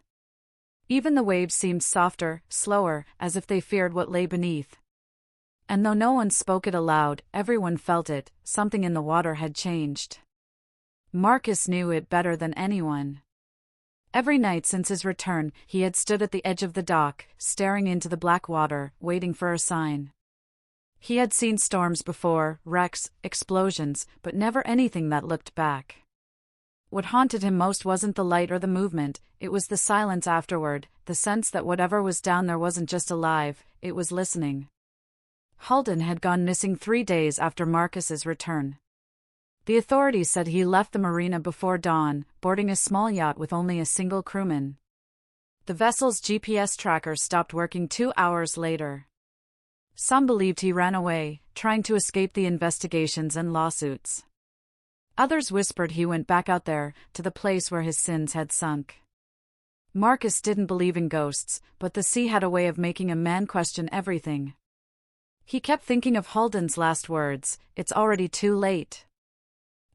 [SPEAKER 1] Even the waves seemed softer, slower, as if they feared what lay beneath. And though no one spoke it aloud, everyone felt it, something in the water had changed. Marcus knew it better than anyone. Every night since his return, he had stood at the edge of the dock, staring into the black water, waiting for a sign. He had seen storms before, wrecks, explosions, but never anything that looked back. What haunted him most wasn't the light or the movement, it was the silence afterward, the sense that whatever was down there wasn't just alive, it was listening. Holden had gone missing 3 days after Marcus's return. The authorities said he left the marina before dawn, boarding a small yacht with only a single crewman. The vessel's GPS tracker stopped working 2 hours later. Some believed he ran away, trying to escape the investigations and lawsuits. Others whispered he went back out there, to the place where his sins had sunk. Marcus didn't believe in ghosts, but the sea had a way of making a man question everything. He kept thinking of Holden's last words, "It's already too late."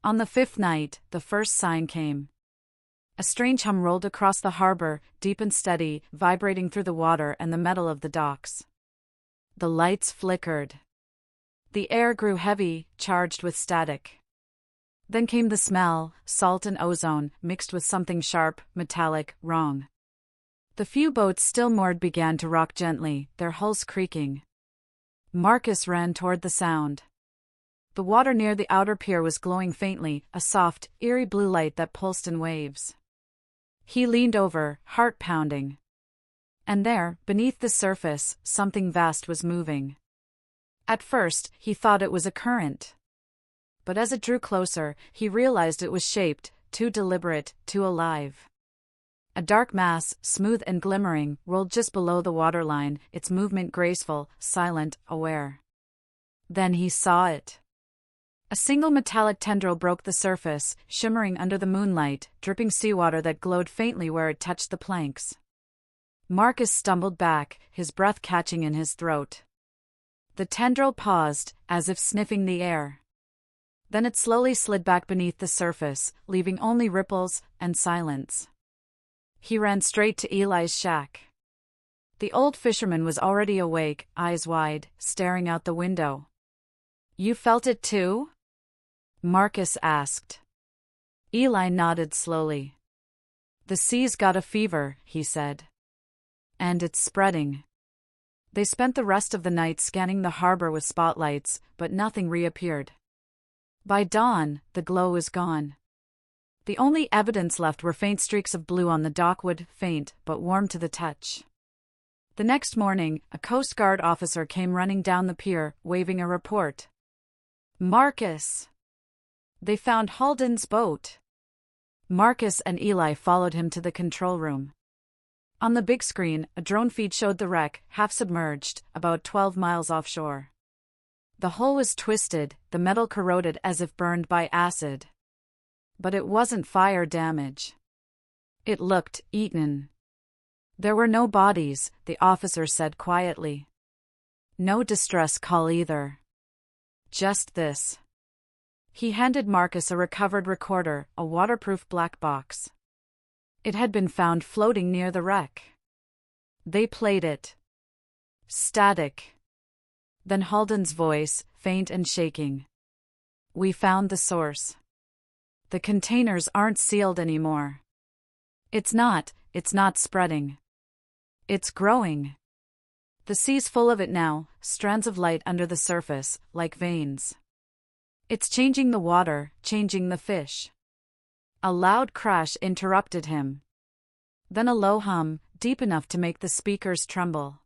[SPEAKER 1] On the 5th night, the first sign came. A strange hum rolled across the harbor, deep and steady, vibrating through the water and the metal of the docks. The lights flickered. The air grew heavy, charged with static. Then came the smell, salt and ozone, mixed with something sharp, metallic, wrong. The few boats still moored began to rock gently, their hulls creaking. Marcus ran toward the sound. The water near the outer pier was glowing faintly, a soft, eerie blue light that pulsed in waves. He leaned over, heart pounding. And there, beneath the surface, something vast was moving. At first, he thought it was a current. But as it drew closer, he realized it was shaped, too deliberate, too alive. A dark mass, smooth and glimmering, rolled just below the waterline, its movement graceful, silent, aware. Then he saw it. A single metallic tendril broke the surface, shimmering under the moonlight, dripping seawater that glowed faintly where it touched the planks. Marcus stumbled back, his breath catching in his throat. The tendril paused, as if sniffing the air. Then it slowly slid back beneath the surface, leaving only ripples and silence. He ran straight to Eli's shack. The old fisherman was already awake, eyes wide, staring out the window. "You felt it too?" Marcus asked. Eli nodded slowly. "The sea's got a fever," he said. "And it's spreading." They spent the rest of the night scanning the harbor with spotlights, but nothing reappeared. By dawn, the glow was gone. The only evidence left were faint streaks of blue on the dockwood, faint but warm to the touch. The next morning, a Coast Guard officer came running down the pier, waving a report. "Marcus! They found Halden's boat." Marcus and Eli followed him to the control room. On the big screen, a drone feed showed the wreck, half submerged, about 12 miles offshore. The hull was twisted, the metal corroded as if burned by acid. But it wasn't fire damage. It looked eaten. There were no bodies, the officer said quietly. No distress call either. Just this. He handed Marcus a recovered recorder, a waterproof black box. It had been found floating near the wreck. They played it. Static. Then Halden's voice, faint and shaking. "We found the source. The containers aren't sealed anymore. It's not spreading. It's growing. The sea's full of it now, strands of light under the surface, like veins. It's changing the water, changing the fish." A loud crash interrupted him. Then a low hum, deep enough to make the speakers tremble.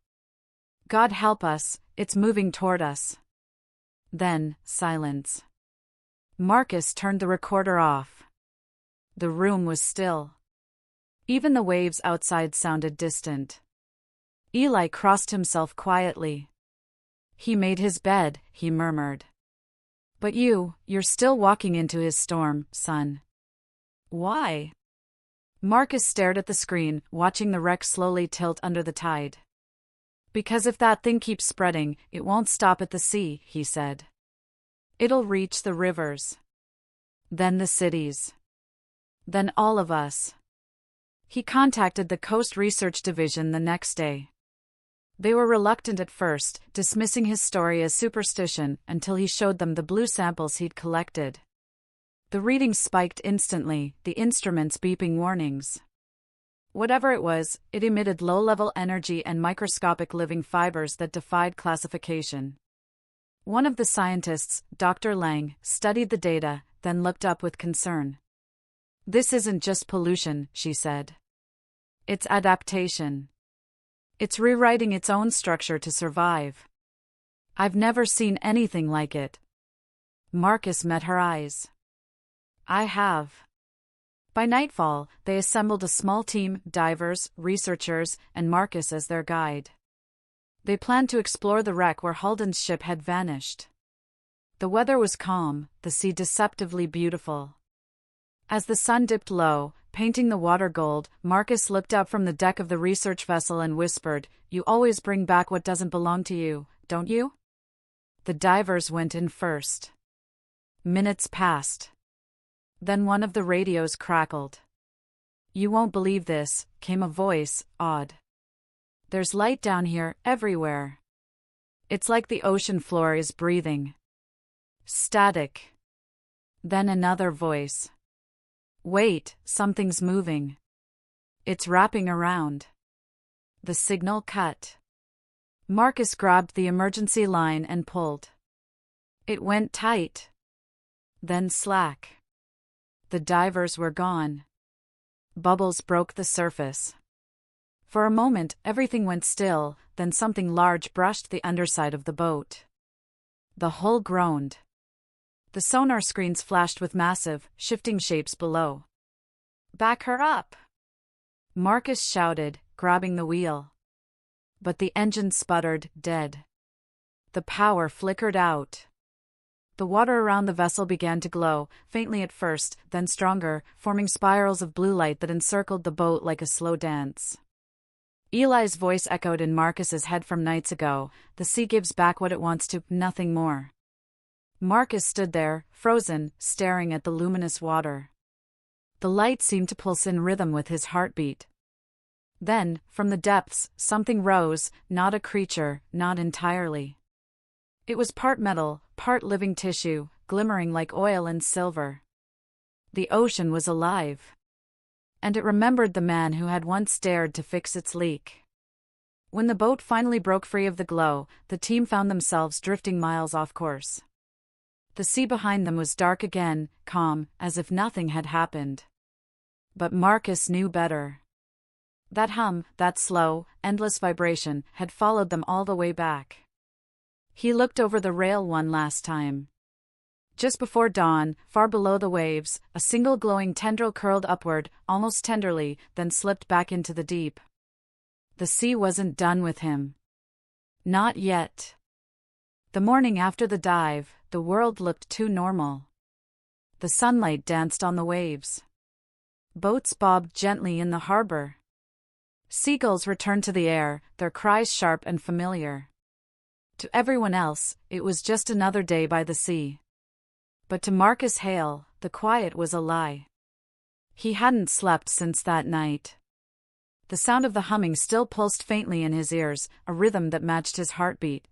[SPEAKER 1] "God help us, it's moving toward us." Then, silence. Marcus turned the recorder off. The room was still. Even the waves outside sounded distant. Eli crossed himself quietly. "He made his bed," he murmured. "But you're still walking into his storm, son." "Why?" Marcus stared at the screen, watching the wreck slowly tilt under the tide. "Because if that thing keeps spreading, it won't stop at the sea," he said. "It'll reach the rivers. Then the cities. Then all of us." He contacted the Coast Research Division the next day. They were reluctant at first, dismissing his story as superstition, until he showed them the blue samples he'd collected. The readings spiked instantly, the instruments beeping warnings. Whatever it was, it emitted low-level energy and microscopic living fibers that defied classification. One of the scientists, Dr. Lang, studied the data, then looked up with concern. "This isn't just pollution," she said. "It's adaptation. It's rewriting its own structure to survive. I've never seen anything like it." Marcus met her eyes. "I have." By nightfall, they assembled a small team, divers, researchers, and Marcus as their guide. They planned to explore the wreck where Halden's ship had vanished. The weather was calm, the sea deceptively beautiful. As the sun dipped low, painting the water gold, Marcus looked up from the deck of the research vessel and whispered, "You always bring back what doesn't belong to you, don't you?" The divers went in first. Minutes passed. Then one of the radios crackled. "You won't believe this," came a voice, awed. "There's light down here, everywhere. It's like the ocean floor is breathing." Static. Then another voice. "Wait, something's moving. It's wrapping around." The signal cut. Marcus grabbed the emergency line and pulled. It went tight. Then slack. The divers were gone. Bubbles broke the surface. For a moment, everything went still, then something large brushed the underside of the boat. The hull groaned. The sonar screens flashed with massive, shifting shapes below. "Back her up!" Marcus shouted, grabbing the wheel. But the engine sputtered, dead. The power flickered out. The water around the vessel began to glow, faintly at first, then stronger, forming spirals of blue light that encircled the boat like a slow dance. Eli's voice echoed in Marcus's head from nights ago. The sea gives back what it wants to, nothing more. Marcus stood there, frozen, staring at the luminous water. The light seemed to pulse in rhythm with his heartbeat. Then, from the depths, something rose, not a creature, not entirely. It was part metal, part living tissue, glimmering like oil and silver. The ocean was alive. And it remembered the man who had once dared to fix its leak. When the boat finally broke free of the glow, the team found themselves drifting miles off course. The sea behind them was dark again, calm, as if nothing had happened. But Marcus knew better. That hum, that slow, endless vibration, had followed them all the way back. He looked over the rail one last time. Just before dawn, far below the waves, a single glowing tendril curled upward, almost tenderly, then slipped back into the deep. The sea wasn't done with him. Not yet. The morning after the dive, the world looked too normal. The sunlight danced on the waves. Boats bobbed gently in the harbor. Seagulls returned to the air, their cries sharp and familiar. To everyone else, it was just another day by the sea. But to Marcus Hale, the quiet was a lie. He hadn't slept since that night. The sound of the humming still pulsed faintly in his ears, a rhythm that matched his heartbeat.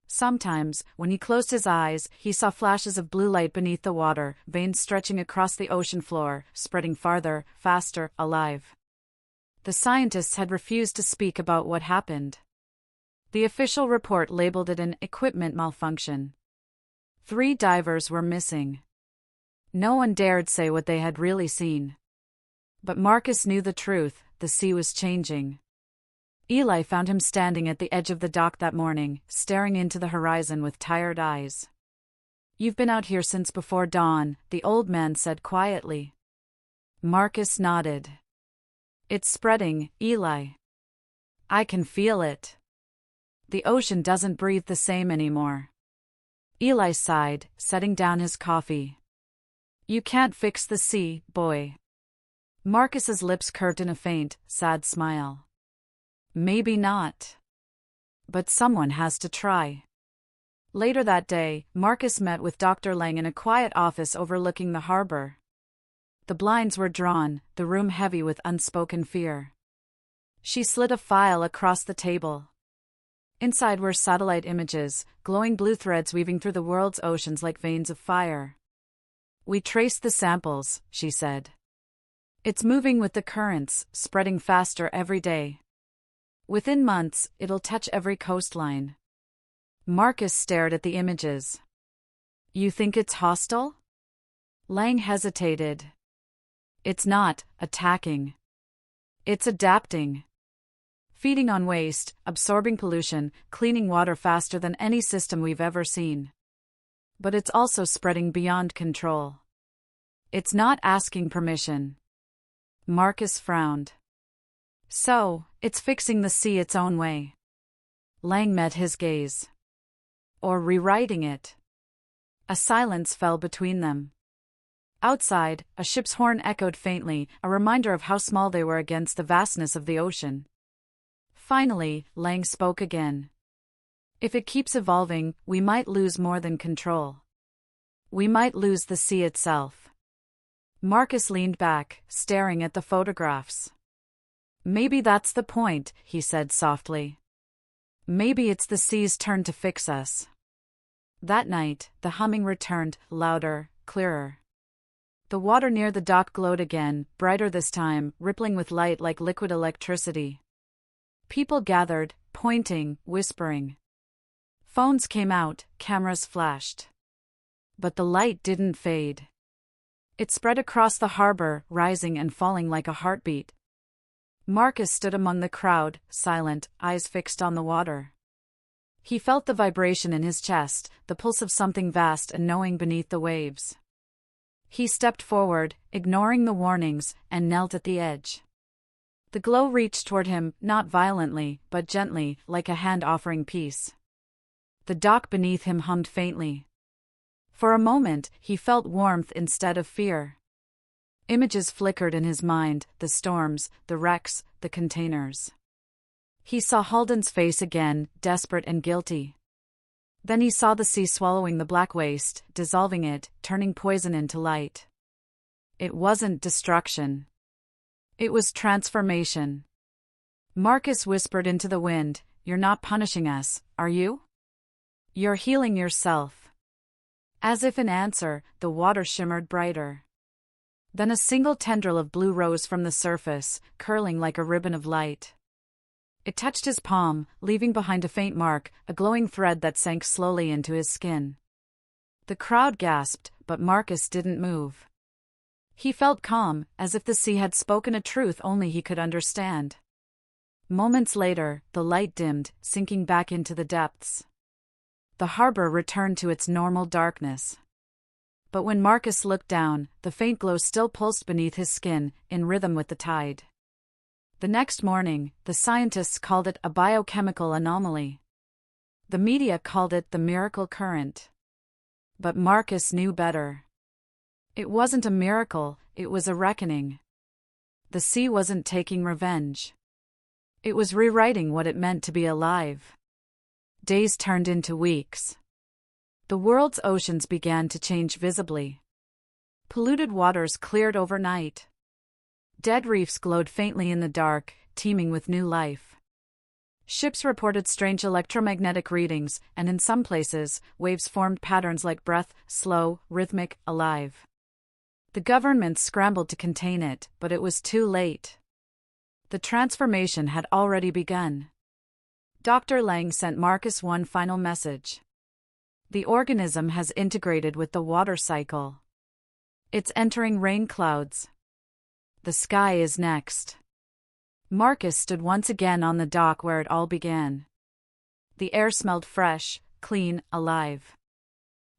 [SPEAKER 1] Sometimes, when he closed his eyes, he saw flashes of blue light beneath the water, veins stretching across the ocean floor, spreading farther, faster, alive. The scientists had refused to speak about what happened. The official report labeled it an equipment malfunction. 3 divers were missing. No one dared say what they had really seen. But Marcus knew the truth, the sea was changing. Eli found him standing at the edge of the dock that morning, staring into the horizon with tired eyes. "You've been out here since before dawn," the old man said quietly. Marcus nodded. "It's spreading, Eli. I can feel it. The ocean doesn't breathe the same anymore." Eli sighed, setting down his coffee. "You can't fix the sea, boy." Marcus's lips curved in a faint, sad smile. "Maybe not. But someone has to try." Later that day, Marcus met with Dr. Lang in a quiet office overlooking the harbor. The blinds were drawn, the room heavy with unspoken fear. She slid a file across the table. Inside were satellite images, glowing blue threads weaving through the world's oceans like veins of fire. "We traced the samples," she said. "It's moving with the currents, spreading faster every day. Within months, it'll touch every coastline." Marcus stared at the images. "You think it's hostile?" Lang hesitated. "It's not attacking. It's adapting. Feeding on waste, absorbing pollution, cleaning water faster than any system we've ever seen. But it's also spreading beyond control. It's not asking permission." Marcus frowned. "So, it's fixing the sea its own way." Lang met his gaze. "Or rewriting it." A silence fell between them. Outside, a ship's horn echoed faintly, a reminder of how small they were against the vastness of the ocean. Finally, Lang spoke again. "If it keeps evolving, we might lose more than control. We might lose the sea itself." Marcus leaned back, staring at the photographs. "Maybe that's the point," he said softly. "Maybe it's the sea's turn to fix us." That night, the humming returned, louder, clearer. The water near the dock glowed again, brighter this time, rippling with light like liquid electricity. People gathered, pointing, whispering. Phones came out, cameras flashed. But the light didn't fade. It spread across the harbor, rising and falling like a heartbeat. Marcus stood among the crowd, silent, eyes fixed on the water. He felt the vibration in his chest, the pulse of something vast and knowing beneath the waves. He stepped forward, ignoring the warnings, and knelt at the edge. The glow reached toward him, not violently, but gently, like a hand offering peace. The dock beneath him hummed faintly. For a moment, he felt warmth instead of fear. Images flickered in his mind, the storms, the wrecks, the containers. He saw Halden's face again, desperate and guilty. Then he saw the sea swallowing the black waste, dissolving it, turning poison into light. It wasn't destruction. It was transformation. Marcus whispered into the wind, "You're not punishing us, are you? You're healing yourself." As if in answer, the water shimmered brighter. Then a single tendril of blue rose from the surface, curling like a ribbon of light. It touched his palm, leaving behind a faint mark, a glowing thread that sank slowly into his skin. The crowd gasped, but Marcus didn't move. He felt calm, as if the sea had spoken a truth only he could understand. Moments later, the light dimmed, sinking back into the depths. The harbor returned to its normal darkness. But when Marcus looked down, the faint glow still pulsed beneath his skin, in rhythm with the tide. The next morning, the scientists called it a biochemical anomaly. The media called it the miracle current. But Marcus knew better. It wasn't a miracle, it was a reckoning. The sea wasn't taking revenge. It was rewriting what it meant to be alive. Days turned into weeks. The world's oceans began to change visibly. Polluted waters cleared overnight. Dead reefs glowed faintly in the dark, teeming with new life. Ships reported strange electromagnetic readings, and in some places, waves formed patterns like breath, slow, rhythmic, alive. The government scrambled to contain it, but it was too late. The transformation had already begun. Dr. Lang sent Marcus one final message. The organism has integrated with the water cycle. It's entering rain clouds. The sky is next. Marcus stood once again on the dock where it all began. The air smelled fresh, clean, alive.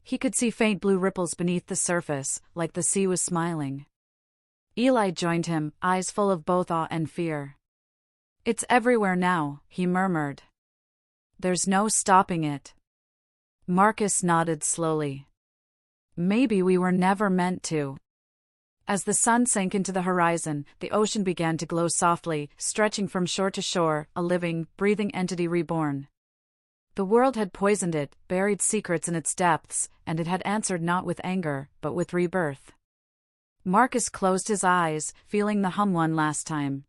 [SPEAKER 1] He could see faint blue ripples beneath the surface, like the sea was smiling. Eli joined him, eyes full of both awe and fear. "It's everywhere now," he murmured. "There's no stopping it." Marcus nodded slowly. "Maybe we were never meant to." As the sun sank into the horizon, the ocean began to glow softly, stretching from shore to shore, a living, breathing entity reborn. The world had poisoned it, buried secrets in its depths, and it had answered not with anger, but with rebirth. Marcus closed his eyes, feeling the hum one last time.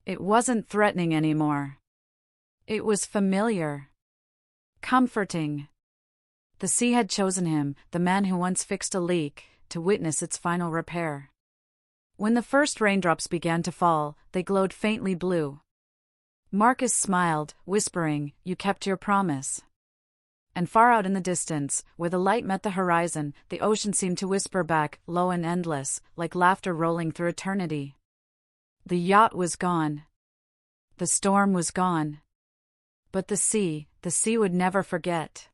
[SPEAKER 1] It wasn't threatening anymore. It was familiar. Comforting. The sea had chosen him, the man who once fixed a leak, to witness its final repair. When the first raindrops began to fall, they glowed faintly blue. Marcus smiled, whispering, "You kept your promise." And far out in the distance, where the light met the horizon, the ocean seemed to whisper back, low and endless, like laughter rolling through eternity. The yacht was gone. The storm was gone. But the sea would never forget.